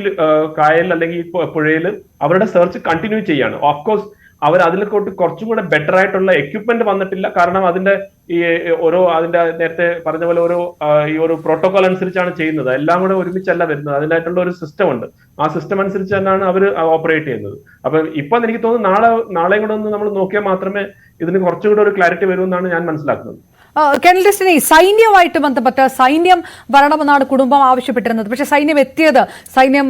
കായൽ അല്ലെങ്കിൽ ഈ പുഴയിൽ അവരുടെ സെർച്ച് കണ്ടിന്യൂ ചെയ്യാണ്. ഓഫ്കോഴ്സ് അവർ അതിലേക്കോട്ട് കുറച്ചും കൂടെ ബെറ്റർ ആയിട്ടുള്ള എക്യുപ്മെന്റ് വന്നിട്ടില്ല. കാരണം അതിന്റെ നേരത്തെ പറഞ്ഞ പോലെ ഈ ഒരു പ്രോട്ടോകോൾ അനുസരിച്ചാണ് ചെയ്യുന്നത്. എല്ലാം കൂടെ ഒരുമിച്ചല്ല വരുന്നത്, അതിനായിട്ടുള്ള ഒരു സിസ്റ്റം ഉണ്ട്. ആ സിസ്റ്റം അനുസരിച്ച് തന്നെയാണ് അവർ ഓപ്പറേറ്റ് ചെയ്യുന്നത്. അപ്പൊ ഇപ്പൊ എനിക്ക് തോന്നുന്നു നാളെയും കൂടെ ഒന്ന് നമ്മൾ നോക്കിയാൽ മാത്രമേ ഇതിന് കുറച്ചുകൂടെ ഒരു ക്ലാരിറ്റി വരുമെന്നാണ് ഞാൻ മനസ്സിലാക്കുന്നത്. കേണൽ ഡെസ്റ്റിനി, സൈന്യവുമായിട്ട് ബന്ധപ്പെട്ട് സൈന്യം വരണമെന്നാണ് കുടുംബം ആവശ്യപ്പെട്ടിരുന്നത്. പക്ഷെ സൈന്യം എത്തിയത്, സൈന്യം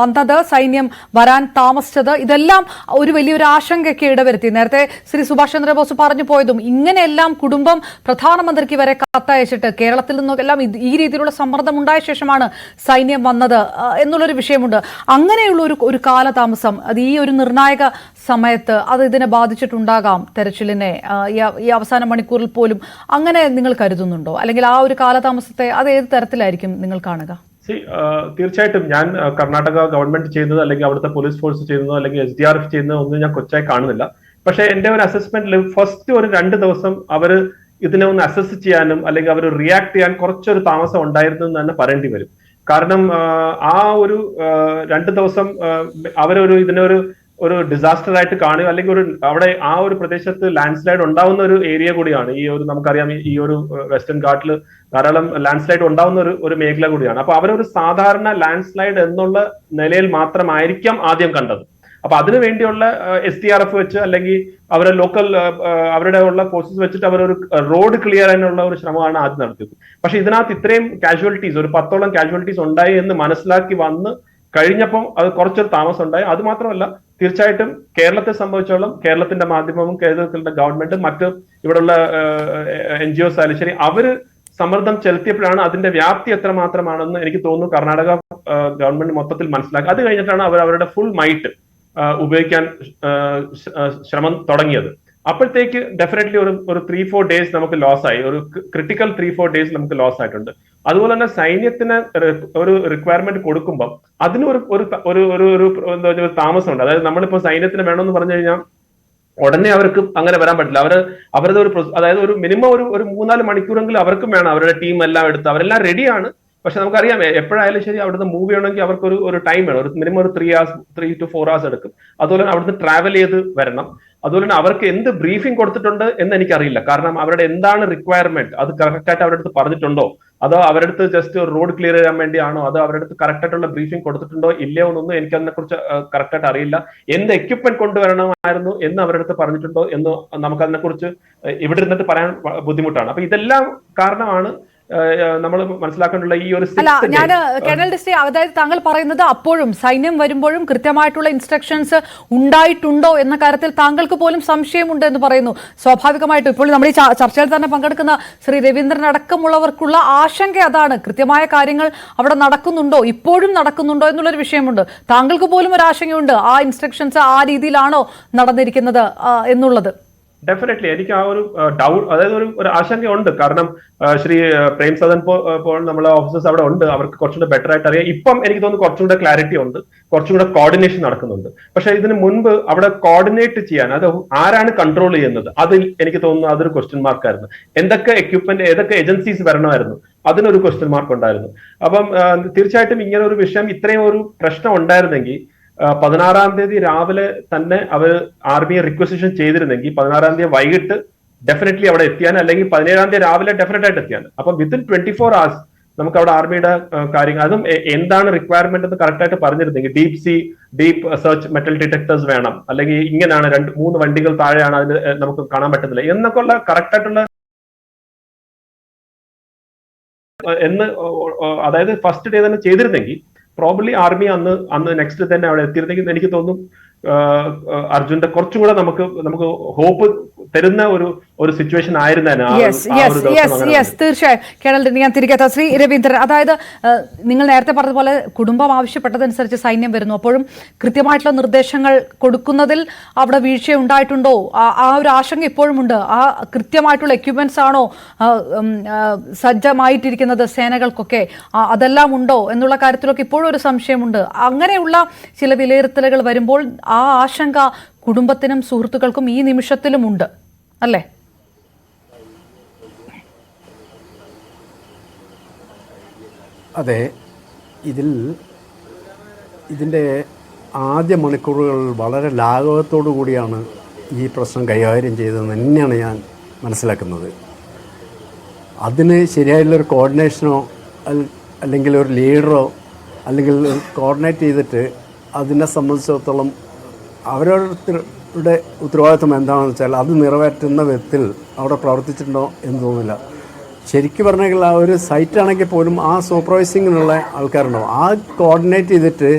വന്നത്, സൈന്യം വരാൻ താമസിച്ചത്, ഇതെല്ലാം ഒരു വലിയൊരു ആശങ്കയ്ക്ക് ഇടവരുത്തി. നേരത്തെ ശ്രീ സുഭാഷ് ചന്ദ്രബോസ് പറഞ്ഞു പോയതും ഇങ്ങനെയെല്ലാം കുടുംബം പ്രധാനമന്ത്രിക്ക് വരെ കത്തയച്ചിട്ട് കേരളത്തിൽ നിന്നൊക്കെല്ലാം ഈ രീതിയിലുള്ള സമ്മർദ്ദം ഉണ്ടായ ശേഷമാണ് സൈന്യം വന്നത് എന്നുള്ളൊരു വിഷയമുണ്ട്. അങ്ങനെയുള്ള ഒരു കാലതാമസം, അത് ഈ ഒരു നിർണായക സമയത്ത് അത് ഇതിനെ ബാധിച്ചിട്ടുണ്ടാകാം തെരച്ചിലിനെ, ഈ അവസാന മണിക്കൂറിൽ പോലും. അങ്ങനെ നിങ്ങൾ കരുതുന്നുണ്ടോ? അല്ലെങ്കിൽ ആ ഒരു കാലതാമസത്തെ അത് ഏത് തരത്തിലായിരിക്കും നിങ്ങൾ കാണുക? തീർച്ചയായിട്ടും ഞാൻ കർണാടക ഗവൺമെന്റ് ചെയ്യുന്നത്, അല്ലെങ്കിൽ അവിടുത്തെ പോലീസ് ഫോഴ്സ് ചെയ്യുന്നതോ, അല്ലെങ്കിൽ SDRF ചെയ്യുന്നതോ ഒന്നും ഞാൻ കൊച്ചായി കാണുന്നില്ല. പക്ഷെ എന്റെ ഒരു അസസ്മെന്റിൽ ഫസ്റ്റ് ഒരു 2 ദിവസം അവര് ഇതിനെ ഒന്ന് അസസ് ചെയ്യാനും അല്ലെങ്കിൽ അവർ റിയാക്ട് ചെയ്യാൻ കുറച്ചൊരു താമസം ഉണ്ടായിരുന്നു എന്ന് തന്നെ പറയേണ്ടി വരും. കാരണം ആ ഒരു 2 ദിവസം അവരൊരു ഇതിനൊരു ഡിസാസ്റ്റർ ആയിട്ട് കാണുക, അല്ലെങ്കിൽ അവിടെ ആ ഒരു പ്രദേശത്ത് ലാൻഡ് സ്ലൈഡ് ഉണ്ടാവുന്ന ഒരു ഏരിയ കൂടിയാണ്. ഈ ഒരു നമുക്കറിയാം, ഈ ഒരു വെസ്റ്റേൺ ഘാട്ടിൽ ധാരാളം ലാൻഡ് സ്ലൈഡ് ഉണ്ടാവുന്ന ഒരു മേഖല കൂടിയാണ്. അപ്പൊ അവരൊരു സാധാരണ ലാൻഡ് സ്ലൈഡ് എന്നുള്ള നിലയിൽ മാത്രമായിരിക്കാം ആദ്യം കണ്ടത്. അപ്പൊ അതിനു വേണ്ടിയുള്ള SDRF വെച്ച് അല്ലെങ്കിൽ അവരെ ലോക്കൽ അവരുടെ ഉള്ള ഫോഴ്സസ് വെച്ചിട്ട് അവരൊരു റോഡ് ക്ലിയർ ചെയ്യാനുള്ള ഒരു ശ്രമമാണ് ആദ്യം നടത്തിയത്. പക്ഷെ ഇതിനകത്ത് ഇത്രയും കാഷ്വാലിറ്റീസ്, ഒരു 10ഓളം കാഷ്വാലിറ്റീസ് ഉണ്ടായി എന്ന് മനസ്സിലാക്കി വന്ന് കഴിഞ്ഞപ്പം അത് കുറച്ചൊരു താമസം ഉണ്ടായി. അത് മാത്രമല്ല, തീർച്ചയായിട്ടും കേരളത്തെ സംബന്ധിച്ചോളം കേരളത്തിന്റെ മാധ്യമവും കേരളത്തിന്റെ ഗവൺമെന്റും മറ്റ് ഇവിടെയുള്ള NGOs ആയാലും ശരി, അവര് സമ്മർദ്ദം ചെലുത്തിയപ്പോഴാണ് അതിന്റെ വ്യാപ്തി എത്രമാത്രമാണെന്ന് എനിക്ക് തോന്നുന്നു കർണാടക ഗവൺമെന്റ് മൊത്തത്തിൽ മനസ്സിലാക്കി. അത് കഴിഞ്ഞിട്ടാണ് അവർ അവരുടെ ഫുൾ മൈറ്റ് ഉപയോഗിക്കാൻ ശ്രമം തുടങ്ങിയത്. അപ്പോഴത്തേക്ക് ഡെഫിനറ്റ്ലി ഒരു 3-4 ഡേയ്സ് നമുക്ക് ലോസ് ആയി, ഒരു ക്രിട്ടിക്കൽ 3-4 ഡേയ്സ് നമുക്ക് ലോസ് ആയിട്ടുണ്ട്. അതുപോലെ തന്നെ സൈന്യത്തിന് ഒരു റിക്വയർമെന്റ് കൊടുക്കുമ്പോൾ അതിന് ഒരു താമസമുണ്ട്. അതായത് നമ്മളിപ്പോ സൈന്യത്തിന് വേണമെന്ന് പറഞ്ഞു കഴിഞ്ഞാൽ ഉടനെ അവർക്ക് അങ്ങനെ വരാൻ പറ്റില്ല. അവരുടെ അതായത് ഒരു മിനിമം ഒരു 3-4 മണിക്കൂറെങ്കിലും അവർക്കും വേണം. അവരുടെ ടീം എല്ലാം എടുത്ത് അവരെല്ലാം റെഡിയാണ്. പക്ഷെ നമുക്കറിയാം, എപ്പോഴായാലും ശരി അവിടുന്ന് മൂവ് ചെയ്യണമെങ്കിൽ അവർക്ക് ഒരു ടൈം വേണം. മിനിമം ഒരു 3 to 4 hours എടുക്കും. അതുപോലെ തന്നെ അവിടുന്ന് ട്രാവൽ ചെയ്ത് വരണം. അതുപോലെ തന്നെ അവർക്ക് എന്ത് ബ്രീഫിംഗ് കൊടുത്തിട്ടുണ്ട് എന്ന് എനിക്കറിയില്ല. കാരണം അവരുടെ എന്താണ് റിക്വയർമെന്റ് അത് കറക്റ്റ് ആയിട്ട് അവരുടെ അടുത്ത് പറഞ്ഞിട്ടുണ്ടോ, അതോ അവരുടെ അടുത്ത് ജസ്റ്റ് റോഡ് ക്ലിയർ ചെയ്യാൻ വേണ്ടിയാണോ, അതോ അവരുടെ അടുത്ത് കറക്റ്റ് ആയിട്ടുള്ള ബ്രീഫിംഗ് കൊടുത്തിട്ടുണ്ടോ ഇല്ലയോ എന്നൊന്നും എനിക്ക് അതിനെ കുറിച്ച് കറക്റ്റ് ആയിട്ട് അറിയില്ല. എന്ത് എക്യുപ്മെന്റ് കൊണ്ടുവരണമായിരുന്നു എന്ന് അവരുടെ അടുത്ത് പറഞ്ഞിട്ടുണ്ടോ എന്ന് നമുക്ക് അതിനെ കുറിച്ച് ഇവിടെ ഇരുന്നിട്ട് പറയാൻ ബുദ്ധിമുട്ടാണ്. അപ്പൊ ഇതെല്ലാം കാരണമാണ് നമ്മൾ മനസ്സിലാക്കാനുള്ള ഈ ഒരു. അല്ല, ഞാൻ കേണൽ ഡെസ്റ്റി, അതായത് താങ്കൾ പറയുന്നത് അപ്പോഴും സൈന്യം വരുമ്പോഴും കൃത്യമായിട്ടുള്ള ഇൻസ്ട്രക്ഷൻസ് ഉണ്ടായിട്ടുണ്ടോ എന്ന കാര്യത്തിൽ താങ്കൾക്ക് പോലും സംശയമുണ്ട് എന്ന് പറയുന്നു. സ്വാഭാവികമായിട്ടും ഇപ്പോൾ നമ്മൾ ഈ ചർച്ചയിൽ തന്നെ പങ്കെടുക്കുന്ന ശ്രീ രവീന്ദ്രൻ അടക്കമുള്ളവർക്കുള്ള ആശങ്ക അതാണ്. കൃത്യമായ കാര്യങ്ങൾ അവിടെ നടക്കുന്നുണ്ടോ, ഇപ്പോഴും നടക്കുന്നുണ്ടോ എന്നുള്ളൊരു വിഷയമുണ്ട്. താങ്കൾക്ക് പോലും ഒരു ആശങ്കയുണ്ട്, ആ ഇൻസ്ട്രക്ഷൻസ് ആ രീതിയിലാണോ നടന്നിരിക്കുന്നത് എന്നുള്ളത്. ഡെഫിനറ്റ്ലി എനിക്ക് ആ ഒരു ഡൗട്ട്, അതായത് ഒരു ആശങ്കയുണ്ട്. കാരണം ശ്രീ പ്രേം സദൻ ഇപ്പോൾ നമ്മളെ ഓഫീസേഴ്സ് അവിടെ ഉണ്ട്, അവർക്ക് കുറച്ചുകൂടെ ബെറ്റർ ആയിട്ട് അറിയാം. ഇപ്പം എനിക്ക് തോന്നുന്നു കുറച്ചുകൂടെ ക്ലാരിറ്റി ഉണ്ട്, കുറച്ചുകൂടെ കോർഡിനേഷൻ നടക്കുന്നുണ്ട്. പക്ഷെ ഇതിന് മുൻപ് അവിടെ കോർഡിനേറ്റ് ചെയ്യാൻ അത് ആരാണ് കൺട്രോൾ ചെയ്യുന്നത്, അതിൽ എനിക്ക് തോന്നുന്നു അതൊരു ക്വസ്റ്റ്യൻ മാർക്കായിരുന്നു. എന്തൊക്കെ എക്യുപ്മെന്റ്, ഏതൊക്കെ ഏജൻസീസ് വരണമായിരുന്നു, അതിനൊരു ക്വസ്റ്റ്യൻ മാർക്ക് ഉണ്ടായിരുന്നു. അപ്പം തീർച്ചയായിട്ടും ഇങ്ങനെ ഒരു വിഷയം, ഇത്രയും ഒരു പ്രശ്നം ഉണ്ടായിരുന്നെങ്കിൽ 16-ാം തീയതി രാവിലെ തന്നെ അവർ ആർമിയെ റിക്വസിഷൻ ചെയ്തിരുന്നെങ്കിൽ 16-ാം തീയതി വൈകിട്ട് ഡെഫിനറ്റ്ലി അവിടെ എത്തിയാൻ, അല്ലെങ്കിൽ 17-ാം തീയതി രാവിലെ ഡെഫിനറ്റ് ആയിട്ട് എത്തിയാണ്. അപ്പം വിത്തിൻ 24 hours നമുക്ക് അവിടെ ആർമിയുടെ കാര്യങ്ങൾ, അതും എന്താണ് റിക്വയർമെന്റ് എന്ന് കറക്റ്റ് ആയിട്ട് പറഞ്ഞിരുന്നെങ്കിൽ, ഡീപ്പ് സെർച്ച് മെറ്റൽ ഡിറ്റക്ടേഴ്സ് വേണം, അല്ലെങ്കിൽ ഇങ്ങനെയാണ് 2-3 വണ്ടികൾ താഴെയാണ് അതിന് നമുക്ക് കാണാൻ പറ്റുന്നില്ല എന്നൊക്കെ ഉള്ള കറക്റ്റ് ആയിട്ടുള്ള അതായത് ഫസ്റ്റ് ഡേ തന്നെ ചെയ്തിരുന്നെങ്കിൽ പ്രോബ്ലി ആർമി അന്ന് നെക്സ്റ്റ് തന്നെ അവിടെ എത്തിയിരുന്നെങ്കിൽ എനിക്ക് തോന്നുന്നു അർജുന്റെ കുറച്ചും കൂടെ നമുക്ക് ഹോപ്പ് തരുന്ന ഒരു സിറ്റുവേഷൻ ആയിരുന്നേനെ. തീർച്ചയായും കേണൽ, ഞാൻ തിരികെ ശ്രീ രവീന്ദ്രൻ, അതായത് നിങ്ങൾ നേരത്തെ പറഞ്ഞതുപോലെ കുടുംബം ആവശ്യപ്പെട്ടതനുസരിച്ച് സൈന്യം വരുന്നു, അപ്പോഴും കൃത്യമായിട്ടുള്ള നിർദ്ദേശങ്ങൾ കൊടുക്കുന്നതിൽ അവിടെ വീഴ്ച ഉണ്ടായിട്ടുണ്ടോ, ആ ഒരു ആശങ്ക ഇപ്പോഴും ഉണ്ട്. ആ കൃത്യമായിട്ടുള്ള എക്യുപ്മെന്റ്സ് ആണോ സജ്ജമായിട്ടിരിക്കുന്നത് സേനകൾക്കൊക്കെ, അതെല്ലാം ഉണ്ടോ എന്നുള്ള കാര്യത്തിലൊക്കെ ഇപ്പോഴും ഒരു സംശയമുണ്ട്. അങ്ങനെയുള്ള ചില വിലയിരുത്തലുകൾ വരുമ്പോൾ ആ ആശങ്ക കുടുംബത്തിനും സുഹൃത്തുക്കൾക്കും ഈ നിമിഷത്തിലും ഉണ്ട്, അല്ലേ? അതെ, ഇതിൻ്റെ ആദ്യ മണിക്കൂറുകൾ വളരെ ലാഘവത്തോടു കൂടിയാണ് ഈ പ്രശ്നം കൈകാര്യം ചെയ്തതെന്ന് തന്നെയാണ് ഞാൻ മനസ്സിലാക്കുന്നത്. അതിന് ശരിയായിട്ടുള്ളൊരു കോർഡിനേഷനോ അല്ലെങ്കിൽ ഒരു ലീഡറോ അല്ലെങ്കിൽ കോർഡിനേറ്റ് ചെയ്തിട്ട് അതിനെ സംബന്ധിച്ചിടത്തോളം യുടെ ഉത്തരവാദിത്വം എന്താണെന്ന് വെച്ചാൽ അത് നിറവേറ്റുന്ന വിധത്തിൽ അവിടെ പ്രവർത്തിച്ചിട്ടുണ്ടോ എന്ന് തോന്നുന്നില്ല. ശരിക്കും പറഞ്ഞെങ്കിൽ ആ ഒരു സൈറ്റാണെങ്കിൽ പോലും ആ സൂപ്പർവൈസിങ്ങിനുള്ള ആൾക്കാരുണ്ടാവും. ആ കോർഡിനേറ്റ് ചെയ്തിട്ട്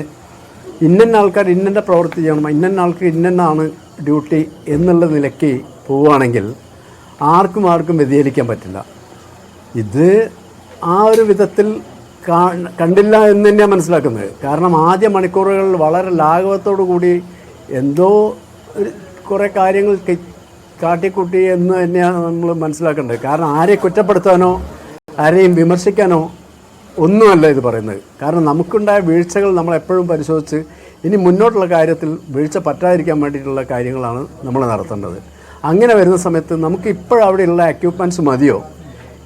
ഇന്ന ആൾക്കാർ ഇന്ന പ്രവൃത്തി ചെയ്യണം, ഇന്ന ആൾക്ക് ഇന്നാണ് ഡ്യൂട്ടി എന്നുള്ള നിലയ്ക്ക് പോവുകയാണെങ്കിൽ ആർക്കും വ്യതിചലിക്കാൻ പറ്റില്ല. ഇത് ആ ഒരു വിധത്തിൽ കണ്ടില്ല എന്ന് തന്നെയാണ് മനസ്സിലാക്കുന്നത്. കാരണം ആദ്യ മണിക്കൂറുകളിൽ വളരെ ലാഘവത്തോടു കൂടി എന്തോ കുറേ കാര്യങ്ങൾ കാട്ടിക്കൂട്ടി എന്ന് തന്നെയാണ് നമ്മൾ മനസ്സിലാക്കേണ്ടത്. കാരണം ആരെയും കുറ്റപ്പെടുത്താനോ ആരെയും വിമർശിക്കാനോ ഒന്നുമല്ല ഇത് പറയുന്നത്. കാരണം നമുക്കുണ്ടായ വീഴ്ചകൾ നമ്മളെപ്പോഴും പരിശോധിച്ച് ഇനി മുന്നോട്ടുള്ള കാര്യത്തിൽ വീഴ്ച പറ്റാതിരിക്കാൻ വേണ്ടിയിട്ടുള്ള കാര്യങ്ങളാണ് നമ്മൾ നടത്തേണ്ടത്. അങ്ങനെ വരുന്ന സമയത്ത് നമുക്ക് ഇപ്പോഴവിടെയുള്ള എക്യുപ്മെൻറ്റ്സ് മതിയോ,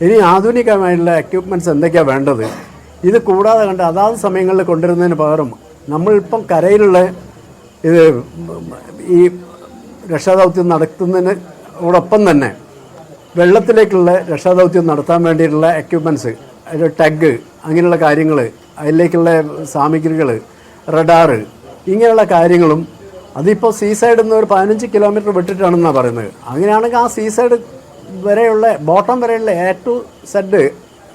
ഇനി ആധുനികമായിട്ടുള്ള എക്യുപ്മെൻറ്റ്സ് എന്തൊക്കെയാണ് വേണ്ടത്, ഇത് കൂടാതെ കണ്ട് അതാത് സമയങ്ങളിൽ കൊണ്ടുവരുന്നതിന് പകരം നമ്മളിപ്പം കരയിലുള്ള ഇത് ഈ രക്ഷാദൗത്യം നടത്തുന്നതിനോടൊപ്പം തന്നെ വെള്ളത്തിലേക്കുള്ള രക്ഷാദൗത്യം നടത്താൻ വേണ്ടിയിട്ടുള്ള എക്യുപ്മെൻറ്റ്സ്, അതിൽ ടഗ് അങ്ങനെയുള്ള കാര്യങ്ങൾ, അതിലേക്കുള്ള സാമഗ്രികൾ, റഡാറ്, ഇങ്ങനെയുള്ള കാര്യങ്ങളും അതിപ്പോൾ സീസൈഡിൽ നിന്ന് ഒരു 15 കിലോമീറ്റർ വിട്ടിട്ടാണെന്നാണ് പറയുന്നത്. അങ്ങനെയാണെങ്കിൽ ആ സീസൈഡ് വരെയുള്ള ബോട്ടം വരെയുള്ള A to Z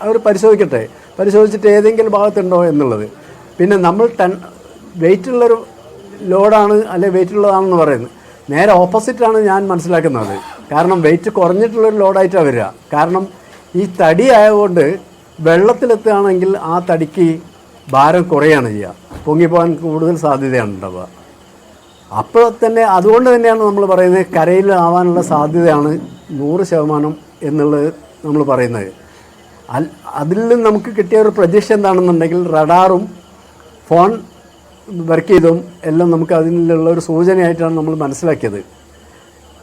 അവർ പരിശോധിക്കട്ടെ, പരിശോധിച്ചിട്ട് ഏതെങ്കിലും ഭാഗത്തുണ്ടോ എന്നുള്ളത്. പിന്നെ നമ്മൾ വെയിറ്റുള്ളൊരു ലോഡാണ് അല്ലെ വെയിറ്റുള്ളതാണെന്ന് പറയുന്നത് നേരെ ഓപ്പോസിറ്റാണ് ഞാൻ മനസ്സിലാക്കുന്നത്. കാരണം വെയിറ്റ് കുറഞ്ഞിട്ടുള്ളൊരു ലോഡായിട്ടാണ് വരിക. കാരണം ഈ തടി ആയതുകൊണ്ട് വെള്ളത്തിലെത്തുകയാണെങ്കിൽ ആ തടിക്ക് ഭാരം കുറയാണ് ചെയ്യുക, പൊങ്ങിപ്പോകാൻ കൂടുതൽ സാധ്യതയാണ് ഉണ്ടാവുക. അപ്പോൾ തന്നെ അതുകൊണ്ട് തന്നെയാണ് നമ്മൾ പറയുന്നത് കരയിൽ ആവാനുള്ള സാധ്യതയാണ് 100% എന്നുള്ളത് നമ്മൾ പറയുന്നത്. അതിൽ നമുക്ക് കിട്ടിയ ഒരു പ്രതീക്ഷ എന്താണെന്നുണ്ടെങ്കിൽ റഡാറും ഫോൺ വർക്ക് ചെയ്തും എല്ലാം നമുക്ക് അതിനുള്ള ഒരു സൂചനയായിട്ടാണ് നമ്മൾ മനസ്സിലാക്കിയത്.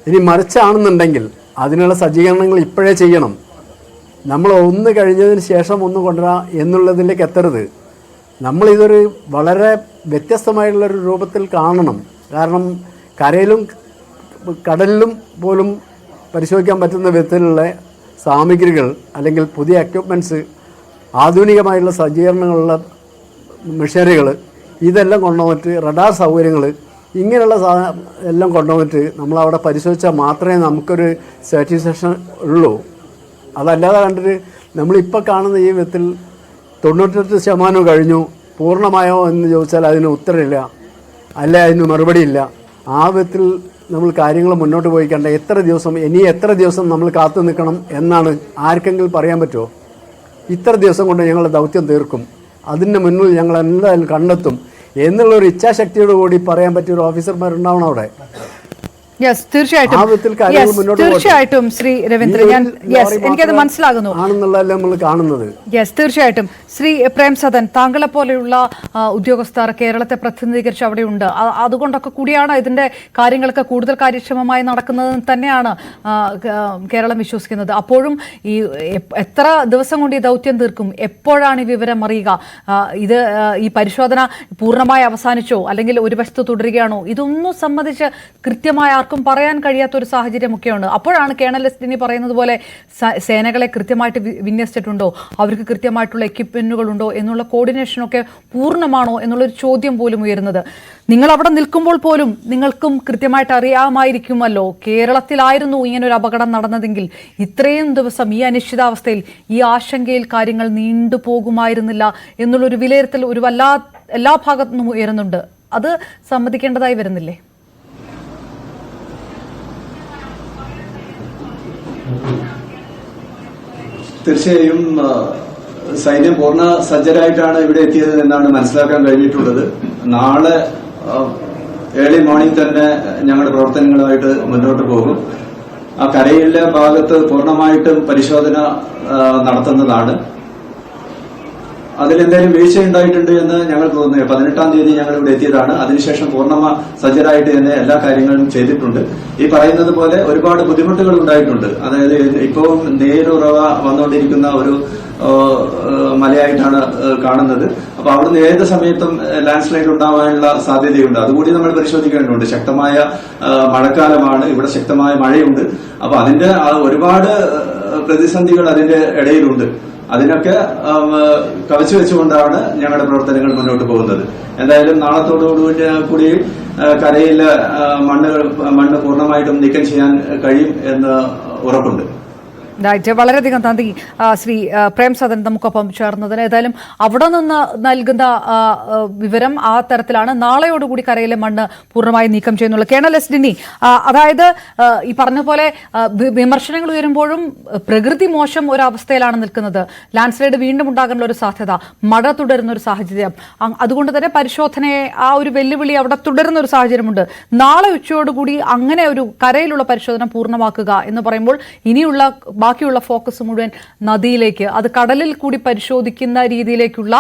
ഇനി മറിച്ചാണെന്നുണ്ടെങ്കിൽ അതിനുള്ള സജ്ജീകരണങ്ങൾ ഇപ്പോഴേ ചെയ്യണം. നമ്മൾ ഒന്ന് കഴിഞ്ഞതിന് ശേഷം ഒന്ന് കൊണ്ടുവരാം എന്നുള്ളതിലേക്ക് എത്തരുത്. നമ്മളിതൊരു വളരെ വ്യത്യസ്തമായിട്ടുള്ളൊരു രൂപത്തിൽ കാണണം. കാരണം കരയിലും കടലിലും പോലും പരിശോധിക്കാൻ പറ്റുന്ന വിധത്തിലുള്ള സാമഗ്രികൾ അല്ലെങ്കിൽ പുതിയ എക്യുപ്മെൻറ്റ്സ്, ആധുനികമായിട്ടുള്ള സജ്ജീകരണങ്ങളുള്ള മെഷീനറികൾ, ഇതെല്ലാം കൊണ്ടുവന്നിട്ട് റഡാർ സൗകര്യങ്ങൾ, ഇങ്ങനെയുള്ള എല്ലാം കൊണ്ടുവന്നിട്ട് നമ്മളവിടെ പരിശോധിച്ചാൽ മാത്രമേ നമുക്കൊരു സാറ്റിസ്ഫാക്ഷൻ ഉള്ളൂ. അതല്ലാതെ കണ്ടിട്ട് നമ്മളിപ്പോൾ കാണുന്ന ഈ വിധത്തിൽ 98% കഴിഞ്ഞു, പൂർണ്ണമായോ എന്ന് ചോദിച്ചാൽ അതിന് ഉത്തരമില്ല, അല്ല അതിന് മറുപടിയില്ല. ആ വിധത്തിൽ നമ്മൾ കാര്യങ്ങൾ മുന്നോട്ട് പോയി കണ്ട ഇനി എത്ര ദിവസം നമ്മൾ കാത്തു നിൽക്കണം എന്നാണ് ആർക്കെങ്കിലും പറയാൻ പറ്റുമോ? ഇത്ര ദിവസം കൊണ്ട് ഞങ്ങളുടെ ദൗത്യം തീർക്കും, അതിന് മുന്നിൽ ഞങ്ങൾ എന്തായാലും കണ്ടെത്തും എന്നുള്ളൊരു ഇച്ഛാശക്തിയോട് കൂടി പറയാൻ പറ്റിയൊരു ഓഫീസർമാരുണ്ടാവണം അവിടെ. തീർച്ചയായിട്ടും ശ്രീ രവീന്ദ്രൻ, എനിക്കത് മനസ്സിലാകുന്നു ആണെന്നുള്ളതല്ലേ നമ്മൾ കാണുന്നത്. തീർച്ചയായിട്ടും ശ്രീ പ്രേംസദൻ, താങ്കളെ പോലെയുള്ള ഉദ്യോഗസ്ഥർ കേരളത്തെ പ്രതിനിധീകരിച്ച് അവിടെയുണ്ട്. അതുകൊണ്ടൊക്കെ കൂടിയാണ് ഇതിന്റെ കാര്യങ്ങളൊക്കെ കൂടുതൽ കാര്യക്ഷമമായി നടക്കുന്നത് തന്നെയാണ് കേരളം വിശ്വസിക്കുന്നത്. അപ്പോഴും ഈ എത്ര ദിവസം കൊണ്ട് ഈ ദൗത്യം തീർക്കും, എപ്പോഴാണ് ഈ വിവരം അറിയുക, ഈ പരിശോധന പൂർണ്ണമായി അവസാനിച്ചോ അല്ലെങ്കിൽ ഒരു വശത്ത് തുടരുകയാണോ, ഇതൊന്നും സംബന്ധിച്ച് കൃത്യമായ ആർക്കും പറയാൻ കഴിയാത്തൊരു സാഹചര്യമൊക്കെയാണ്. അപ്പോഴാണ് കേണൽ എസ് ഡിനി പറയുന്നത് പോലെ സേനകളെ കൃത്യമായിട്ട് വിന്യസിച്ചിട്ടുണ്ടോ, അവർക്ക് കൃത്യമായിട്ടുള്ള എക്യുപ്മെന്റുകളുണ്ടോ എന്നുള്ള കോർഡിനേഷനൊക്കെ പൂർണ്ണമാണോ എന്നുള്ളൊരു ചോദ്യം പോലും ഉയരുന്നത്. നിങ്ങൾ അവിടെ നിൽക്കുമ്പോൾ പോലും നിങ്ങൾക്കും കൃത്യമായിട്ട് അറിയാമായിരിക്കുമല്ലോ, കേരളത്തിലായിരുന്നു ഇങ്ങനൊരു അപകടം നടന്നതെങ്കിൽ ഇത്രയും ദിവസം ഈ അനിശ്ചിതാവസ്ഥയിൽ ഈ ആശങ്കയിൽ കാര്യങ്ങൾ നീണ്ടുപോകുമായിരുന്നില്ല എന്നുള്ളൊരു വിലയിരുത്തൽ എല്ലാ ഭാഗത്തു നിന്നും ഉയരുന്നുണ്ട്. അത് സമ്മതിക്കേണ്ടതായി വരുന്നില്ലേ? തീർച്ചയായും സൈന്യം പൂർണ്ണ സജ്ജരായിട്ടാണ് ഇവിടെ എത്തിയത് എന്നാണ് മനസ്സിലാക്കാൻ കഴിഞ്ഞിട്ടുള്ളത്. നാളെ ഏർലി മോർണിംഗ് തന്നെ ഞങ്ങളുടെ പ്രവർത്തനങ്ങളുമായിട്ട് മുന്നോട്ട് പോകും. ആ കരയിലെ ഭാഗത്ത് പൂർണ്ണമായിട്ടും പരിശോധന നടത്തുന്നതാണ്. അതിലെന്തെങ്കിലും വീഴ്ചയുണ്ടായിട്ടുണ്ട് എന്ന് ഞങ്ങൾ തോന്നുന്നു. 18-ാം തീയതി ഞങ്ങൾ ഇവിടെ എത്തിയതാണ്. അതിനുശേഷം പൂർണ്ണ സജ്ജരായിട്ട് തന്നെ എല്ലാ കാര്യങ്ങളും ചെയ്തിട്ടുണ്ട്. ഈ പറയുന്നത് പോലെ ഒരുപാട് ബുദ്ധിമുട്ടുകൾ ഉണ്ടായിട്ടുണ്ട്. അതായത് ഇപ്പോൾ നേരുറവ വന്നുകൊണ്ടിരിക്കുന്ന ഒരു മലയായിട്ടാണ് കാണുന്നത്. അപ്പൊ അവിടുന്ന് ഏത് സമയത്തും ലാൻഡ് സ്ലൈഡ് ഉണ്ടാവാനുള്ള സാധ്യതയുണ്ട്. അതുകൂടി നമ്മൾ പരിശോധിക്കേണ്ടതുണ്ട്. ശക്തമായ മഴക്കാലമാണ്, ഇവിടെ ശക്തമായ മഴയുണ്ട്. അപ്പൊ അതിന്റെ ഒരുപാട് പ്രതിസന്ധികൾ അതിന്റെ ഇടയിലുണ്ട്. അതിനൊക്കെ കവച്ചു വെച്ചുകൊണ്ടാണ് ഞങ്ങളുടെ പ്രവർത്തനങ്ങൾ മുന്നോട്ട് പോകുന്നത്. എന്തായാലും നാളത്തോടുകൂടി കരയിലെ മണ്ണ് പൂർണ്ണമായിട്ടും നീക്കം ചെയ്യാൻ കഴിയും എന്ന് ഉറപ്പുണ്ട്. വളരെയധികം നന്ദി ശ്രീ പ്രേംസദൻ നമുക്കൊപ്പം ചേർന്നതിന്. ഏതായാലും അവിടെ നിന്ന് നൽകുന്ന വിവരം ആ തരത്തിലാണ്. നാളെയോടുകൂടി കരയിലെ മണ്ണ് പൂർണ്ണമായി നീക്കം ചെയ്യുന്നുള്ളൂ. കേണൽ എസ് ഡിനി, അതായത് ഈ പറഞ്ഞ പോലെ വിമർശനങ്ങൾ ഉയരുമ്പോഴും പ്രകൃതി മോശം ഒരവസ്ഥയിലാണ് നിൽക്കുന്നത്. ലാൻഡ്സ്ലൈഡ് വീണ്ടും ഉണ്ടാകാനുള്ള ഒരു സാധ്യത, മഴ തുടരുന്ന ഒരു സാഹചര്യം. അതുകൊണ്ട് തന്നെ പരിശോധനയെ ആ ഒരു വെല്ലുവിളി അവിടെ തുടരുന്ന ഒരു സാഹചര്യമുണ്ട്. നാളെ ഉച്ചയോടുകൂടി അങ്ങനെ ഒരു കരയിലുള്ള പരിശോധന പൂർണ്ണമാക്കുക എന്ന് പറയുമ്പോൾ ഇനിയുള്ള ബാക്കിയുള്ള ഫോക്കസ് മുഴുവൻ നദിയിലേക്ക്, അത് കടലിൽ കൂടി പരിശോധിക്കുന്ന രീതിയിലേക്കുള്ള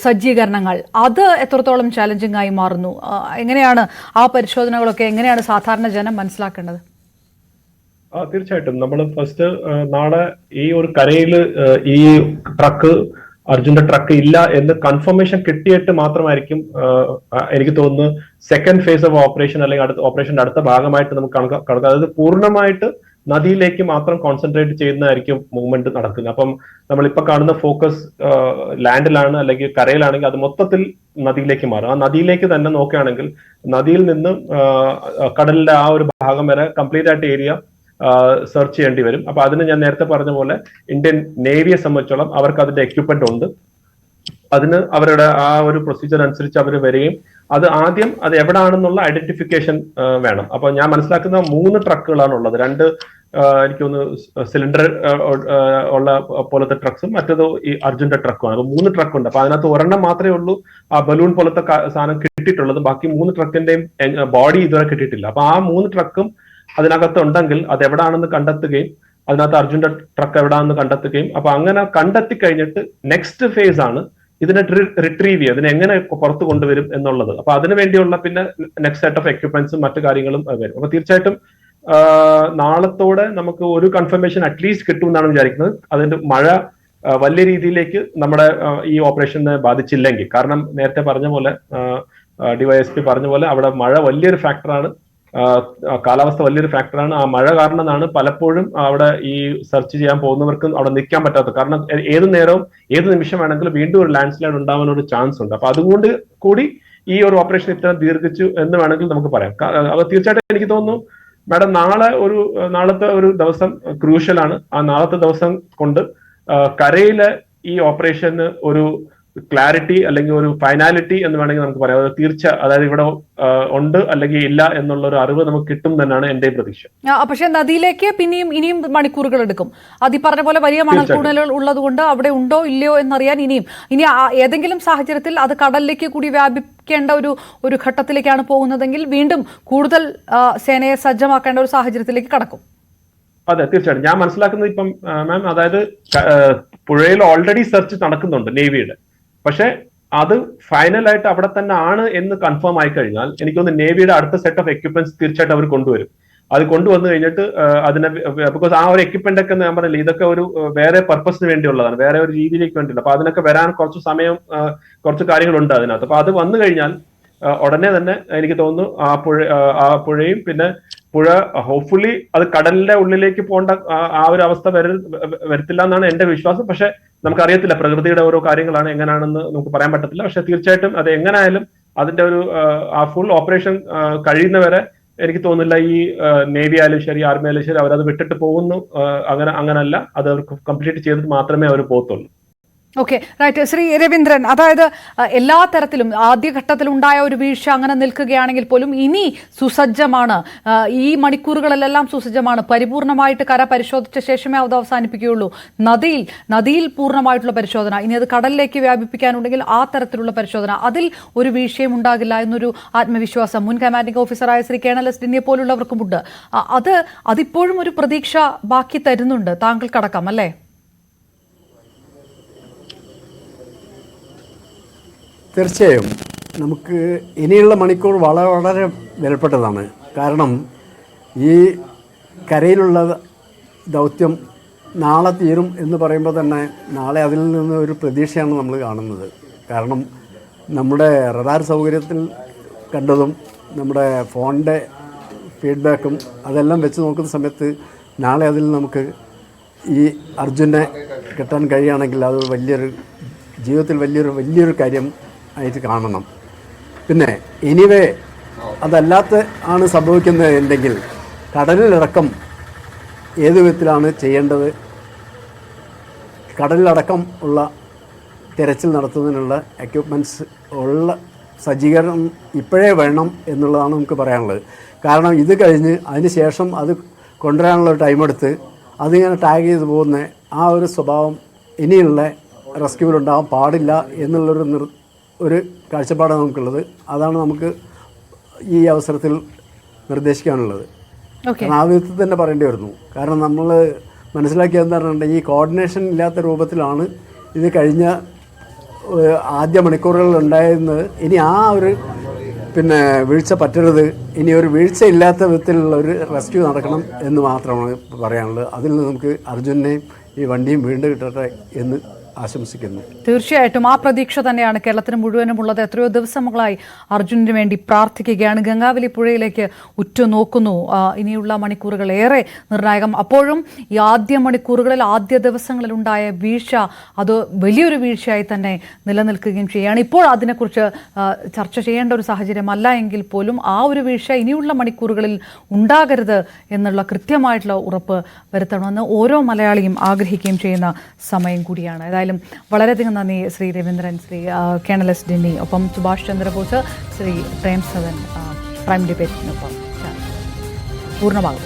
സജ്ജീകരണങ്ങൾ, അത് എത്രത്തോളം ചാലഞ്ചിങ് ആയി മാറുന്നു? എങ്ങനെയാണ് ആ പരിശോധനകളൊക്കെ എങ്ങനെയാണ് സാധാരണ ജനം മനസ്സിലാക്കേണ്ടത്? തീർച്ചയായിട്ടും നമ്മൾ ഫസ്റ്റ് നാളെ ഈ ഒരു കരയിൽ ഈ അർജുന്റെ ട്രക്ക് ഇല്ല എന്ന് കൺഫർമേഷൻ കിട്ടിയിട്ട് മാത്രമായിരിക്കും എനിക്ക് തോന്നുന്നു സെക്കൻഡ് ഫേസ് ഓഫ് ഓപ്പറേഷൻ അല്ലെങ്കിൽ ഓപ്പറേഷന്റെ അടുത്ത ഭാഗമായിട്ട് നമുക്ക് കണക്കാം. അതായത് പൂർണ്ണമായിട്ട് നദിയിലേക്ക് മാത്രം കോൺസെൻട്രേറ്റ് ചെയ്യുന്നതായിരിക്കും മൂവ്മെന്റ് നടക്കുന്നത്. അപ്പം നമ്മളിപ്പോ കാണുന്ന ഫോക്കസ് ലാൻഡിലാണ് അല്ലെങ്കിൽ കരയിലാണെങ്കിൽ അത് മൊത്തത്തിൽ നദിയിലേക്ക് മാറും. ആ നദിയിലേക്ക് തന്നെ നോക്കുകയാണെങ്കിൽ നദിയിൽ നിന്ന് കടലിന്റെ ആ ഒരു ഭാഗം വരെ കംപ്ലീറ്റ് ആയിട്ട് ഏരിയ സെർച്ച് ചെയ്യേണ്ടി വരും. അപ്പൊ അതിന് ഞാൻ നേരത്തെ പറഞ്ഞ പോലെ ഇന്ത്യൻ നേവിയെ സംബന്ധിച്ചോളം അവർക്ക് അതിന്റെ എക്യുപ്മെന്റ് ഉണ്ട്. അതിന് അവരുടെ ആ ഒരു പ്രൊസീജിയർ അനുസരിച്ച് അവർ വരികയും അത് ആദ്യം അത് എവിടാണെന്നുള്ള ഐഡന്റിഫിക്കേഷൻ വേണം. അപ്പൊ ഞാൻ മനസ്സിലാക്കുന്ന 3 ട്രക്കുകളാണ് ഉള്ളത്. 2 എനിക്കൊന്ന് സിലിണ്ടർ ഉള്ള പോലത്തെ ട്രക്സും മറ്റേത് ഈ അർജുന്റെ ട്രക്കുമാണ്. അപ്പൊ 3 ട്രക്കുണ്ട്. അപ്പൊ അതിനകത്ത് ഒരെണ്ണം മാത്രമേ ഉള്ളൂ ആ ബലൂൺ പോലത്തെ സാധനം കിട്ടിയിട്ടുള്ളത്. ബാക്കി 3 ട്രക്കിന്റെയും ബോഡി ഇതുവരെ കിട്ടിയിട്ടില്ല. അപ്പൊ ആ 3 ട്രക്കും അതിനകത്ത് ഉണ്ടെങ്കിൽ അത് എവിടാണെന്ന് കണ്ടെത്തുകയും അതിനകത്ത് അർജുന്റെ ട്രക്ക് എവിടാണെന്ന് കണ്ടെത്തുകയും അപ്പൊ അങ്ങനെ കണ്ടെത്തി കഴിഞ്ഞിട്ട് നെക്സ്റ്റ് ഫേസ് ആണ് ഇതിനെ റിട്രീവ് ചെയ്യുക, ഇതിനെ എങ്ങനെ പുറത്ത് കൊണ്ടുവരും എന്നുള്ളത്. അപ്പൊ അതിനു വേണ്ടിയുള്ള പിന്നെ നെക്സ്റ്റ് സെറ്റ് ഓഫ് എക്യുപ്മെന്റ്സും മറ്റു കാര്യങ്ങളും വരും. അപ്പൊ തീർച്ചയായിട്ടും നാളത്തോടെ നമുക്ക് ഒരു കൺഫർമേഷൻ അറ്റ്ലീസ്റ്റ് കിട്ടും എന്നാണ് വിചാരിക്കുന്നത്. അതിന്റെ മഴ വലിയ രീതിയിലേക്ക് നമ്മുടെ ഈ ഓപ്പറേഷനെ ബാധിച്ചില്ലെങ്കിൽ, കാരണം നേരത്തെ പറഞ്ഞ പോലെ ഡിവൈഎസ്പി പറഞ്ഞ പോലെ അവിടെ മഴ വലിയൊരു ഫാക്ടറാണ്, കാലാവസ്ഥ വലിയൊരു ഫാക്ടറാണ്. ആ മഴ കാരണമാണ് പലപ്പോഴും അവിടെ ഈ സെർച്ച് ചെയ്യാൻ പോകുന്നവർക്കും അവിടെ നിൽക്കാൻ പറ്റാത്തത്. കാരണം ഏത് നേരവും ഏത് നിമിഷം വേണമെങ്കിലും വീണ്ടും ഒരു ലാൻഡ് സ്ലൈഡ് ഉണ്ടാവാൻ ഒരു ചാൻസ് ഉണ്ട്. അപ്പൊ അതുകൊണ്ട് കൂടി ഈ ഒരു ഓപ്പറേഷൻ ഇത്ര ദീർഘിച്ചു എന്ന് വേണമെങ്കിൽ നമുക്ക് പറയാം. അപ്പൊ തീർച്ചയായിട്ടും എനിക്ക് തോന്നുന്നു മാഡം നാളത്തെ ഒരു ദിവസം ക്രൂഷ്യലാണ്. ആ നാളത്തെ ദിവസം കൊണ്ട് കരയിലെ ഈ ഓപ്പറേഷന് ഒരു ക്ലാരിറ്റി അല്ലെങ്കിൽ ഒരു ഫൈനാലിറ്റി എന്ന് വേണമെങ്കിൽ നമുക്ക് പറയാം. തീർച്ച, അതായത് ഇവിടെ ഉണ്ട് അല്ലെങ്കിൽ ഇല്ല എന്നുള്ള ഒരു അറിവ് നമുക്ക് കിട്ടും തന്നെയാണ് എന്റെ പ്രതീക്ഷ. പക്ഷെ നദിയിലേക്ക് ഇനിയും മണിക്കൂറുകൾ എടുക്കും. അത് ഈ പറഞ്ഞ പോലെ വലിയ മണൽക്കൂടലുകൾ ഉള്ളത് കൊണ്ട് അവിടെ ഉണ്ടോ ഇല്ലയോ എന്നറിയാൻ ഇനി ഏതെങ്കിലും സാഹചര്യത്തിൽ അത് കടലിലേക്ക് കൂടി വ്യാപിക്കേണ്ട ഒരു ഘട്ടത്തിലേക്കാണ് പോകുന്നതെങ്കിൽ വീണ്ടും കൂടുതൽ സേനയെ സജ്ജമാക്കേണ്ട ഒരു സാഹചര്യത്തിലേക്ക് കടക്കും. അതെ, തീർച്ചയായിട്ടും. ഞാൻ മനസ്സിലാക്കുന്നത് ഇപ്പം മാം, അതായത് പുഴയിൽ ഓൾറെഡി സെർച്ച് നടക്കുന്നുണ്ട് നേവിയുടെ. പക്ഷെ അത് ഫൈനലായിട്ട് അവിടെ തന്നെ ആണ് എന്ന് കൺഫേം ആയി കഴിഞ്ഞാൽ എനിക്കൊന്ന് നേവിയുടെ അടുത്ത സെറ്റ് ഓഫ് എക്യുപ്മെന്റ്സ് തീർച്ചയായിട്ടും അവർ കൊണ്ടുവരും. അത് കൊണ്ടുവന്നു കഴിഞ്ഞിട്ട് അതിനെ, ബിക്കോസ് ആ ഒരു എക്യുപ്മെന്റ് ഒക്കെ ഞാൻ പറഞ്ഞില്ല, ഇതൊക്കെ ഒരു വേറെ പർപ്പസിന് വേണ്ടിയുള്ളതാണ്, വേറെ ഒരു രീതിയിലേക്ക് വേണ്ടിയുള്ള. അപ്പൊ അതിനൊക്കെ വരാൻ കുറച്ച് സമയം, കുറച്ച് കാര്യങ്ങളുണ്ട് അതിനകത്ത്. അപ്പൊ അത് വന്നു കഴിഞ്ഞാൽ ഉടനെ തന്നെ എനിക്ക് തോന്നുന്നു ആ പുഴയും പിന്നെ പുഴ ഹോപ്പ്ഫുള്ളി അത് കടലിന്റെ ഉള്ളിലേക്ക് പോകേണ്ട ആ ഒരു അവസ്ഥ വരത്തില്ല എന്നാണ് എന്റെ വിശ്വാസം. പക്ഷെ നമുക്കറിയത്തില്ല, പ്രകൃതിയുടെ ഓരോ കാര്യങ്ങളാണ്, എങ്ങനെയാണെന്ന് നമുക്ക് പറയാൻ പറ്റത്തില്ല. പക്ഷെ തീർച്ചയായിട്ടും അത് എങ്ങനെയായാലും അതിന്റെ ഒരു ആ ഫുൾ ഓപ്പറേഷൻ കഴിയുന്നവരെ എനിക്ക് തോന്നുന്നില്ല ഈ നേവി ആയാലും ശരി ആർമി ആയാലും ശരി അവരത് വിട്ടിട്ട് പോകുന്നു. അങ്ങനല്ല, അത് അവർക്ക് കംപ്ലീറ്റ് ചെയ്തിട്ട് മാത്രമേ അവർ പോകത്തുള്ളൂ. Okay, right. ശ്രീ രവീന്ദ്രൻ, അതായത് എല്ലാ തരത്തിലും ആദ്യഘട്ടത്തിൽ ഉണ്ടായ ഒരു വീഴ്ച അങ്ങനെ നിൽക്കുകയാണെങ്കിൽ പോലും ഇനി സുസജ്ജമാണ്, ഈ മണിക്കൂറുകളിലെല്ലാം സുസജ്ജമാണ്. പരിപൂർണമായിട്ട് കര പരിശോധിച്ച ശേഷമേ അത് അവസാനിപ്പിക്കുകയുള്ളൂ. നദിയിൽ പൂർണ്ണമായിട്ടുള്ള പരിശോധന, ഇനി അത് കടലിലേക്ക് വ്യാപിപ്പിക്കാനുണ്ടെങ്കിൽ ആ തരത്തിലുള്ള പരിശോധന, അതിൽ ഒരു വീഴ്ചയും ഉണ്ടാകില്ല എന്നൊരു ആത്മവിശ്വാസം മുൻ കമാൻഡിംഗ് ഓഫീസറായ ശ്രീ കേണൽ എസ് ഡിനിയെ പോലുള്ളവർക്കുമുണ്ട്. അതിപ്പോഴും ഒരു പ്രതീക്ഷ ബാക്കി തരുന്നുണ്ട് താങ്കൾക്കടക്കം, അല്ലേ? തീർച്ചയായും നമുക്ക് ഇനിയുള്ള മണിക്കൂർ വളരെ വളരെ വിലപ്പെട്ടതാണ്. കാരണം ഈ കരയിലുള്ള ദൗത്യം നാളെ തീരും എന്ന് പറയുമ്പോൾ തന്നെ നാളെ അതിൽ നിന്ന് ഒരു പ്രതീക്ഷയാണ് നമ്മൾ കാണുന്നത്. കാരണം നമ്മുടെ റഡാർ സൗകര്യത്തിൽ കണ്ടതും നമ്മുടെ ഫോണിൻ്റെ ഫീഡ്ബാക്കും അതെല്ലാം വെച്ച് നോക്കുന്ന സമയത്ത് നാളെ അതിൽ നമുക്ക് ഈ അർജുനെ കിട്ടാൻ കഴിയുകയാണെങ്കിൽ അത് ജീവിതത്തിൽ വലിയൊരു കാര്യം ആയിട്ട് കാണണം. പിന്നെ എനിവേ അതല്ലാത്ത ആണ് സംഭവിക്കുന്നത് ഉണ്ടെങ്കിൽ കടലിലടക്കം ഏത് വിധത്തിലാണ് ചെയ്യേണ്ടത്, കടലിലടക്കം ഉള്ള തിരച്ചിൽ നടത്തുന്നതിനുള്ള എക്യുപ്മെൻറ്റ്സ് ഉള്ള സജ്ജീകരണം ഇപ്പോഴേ വേണം എന്നുള്ളതാണ് നമുക്ക് പറയാനുള്ളത്. കാരണം ഇത് കഴിഞ്ഞ് അതിന് ശേഷം അത് കൊണ്ടുവരാനുള്ള ടൈം എടുത്ത് അതിങ്ങനെ ടാഗ് ചെയ്ത് പോകുന്ന ആ ഒരു സ്വഭാവം ഇനിയുള്ള റെസ്ക്യൂവിലുണ്ടാകാൻ പാടില്ല എന്നുള്ളൊരു ഒരു കാഴ്ചപ്പാടാണ് നമുക്കുള്ളത്. അതാണ് നമുക്ക് ഈ അവസരത്തിൽ നിർദ്ദേശിക്കാനുള്ളത്. കാരണം ആ വിധത്തിൽ തന്നെ പറയേണ്ടി വരുന്നു. കാരണം നമ്മൾ മനസ്സിലാക്കിയത് എന്താ പറഞ്ഞിട്ടുണ്ടെങ്കിൽ ഈ കോർഡിനേഷൻ ഇല്ലാത്ത രൂപത്തിലാണ് ഇത് കഴിഞ്ഞ ആദ്യ മണിക്കൂറുകളിൽ ഉണ്ടായിരുന്നത്. ഇനി ആ ഒരു വീഴ്ച പറ്റരുത്, ഇനി ഒരു വീഴ്ച ഇല്ലാത്ത വിധത്തിലുള്ള ഒരു റെസ്ക്യൂ നടക്കണം എന്ന് മാത്രമാണ് പറയാനുള്ളത്. അതിൽ നിന്ന് നമുക്ക് അർജുനെയും ഈ വണ്ടിയും വീണ്ടും കിട്ടട്ടെ എന്ന് ആശംസിക്കുന്നു. തീർച്ചയായിട്ടും ആ പ്രതീക്ഷ തന്നെയാണ് കേരളത്തിന് മുഴുവനും ഉള്ളത്. എത്രയോ ദിവസങ്ങളായി അർജുനന് വേണ്ടി പ്രാർത്ഥിക്കുകയാണ്. ഗംഗാവലി പുഴയിലേക്ക് ഉറ്റുനോക്കുന്നു. ഇനിയുള്ള മണിക്കൂറുകൾ ഏറെ നിർണായകം. അപ്പോഴും ഈ ആദ്യ മണിക്കൂറുകളിൽ ആദ്യ ദിവസങ്ങളിലുണ്ടായ വീഴ്ച അത് വലിയൊരു വീഴ്ചയായി തന്നെ നിലനിൽക്കുകയും ചെയ്യുകയാണ്. ഇപ്പോൾ അതിനെക്കുറിച്ച് ചർച്ച ചെയ്യേണ്ട ഒരു സാഹചര്യമല്ല എങ്കിൽ പോലും ആ ഒരു വീഴ്ച ഇനിയുള്ള മണിക്കൂറുകളിൽ ഉണ്ടാകരുത് എന്നുള്ള കൃത്യമായിട്ടുള്ള ഉറപ്പ് വരുത്തണമെന്ന് ഓരോ മലയാളിയും ആഗ്രഹിക്കുകയും ചെയ്യുന്ന സമയം കൂടിയാണ്. ഏതായാലും വളരെയധികം നന്ദി ശ്രീ രവീന്ദ്രൻ, ശ്രീ കേണൽ എസ് ഡിന്നി, ഒപ്പം സുഭാഷ് ചന്ദ്രബോസ്, ശ്രീ പ്രേം സദൻ പ്രൈം ഡിബേറ്റിനൊപ്പം പൂർണ്ണമാകും.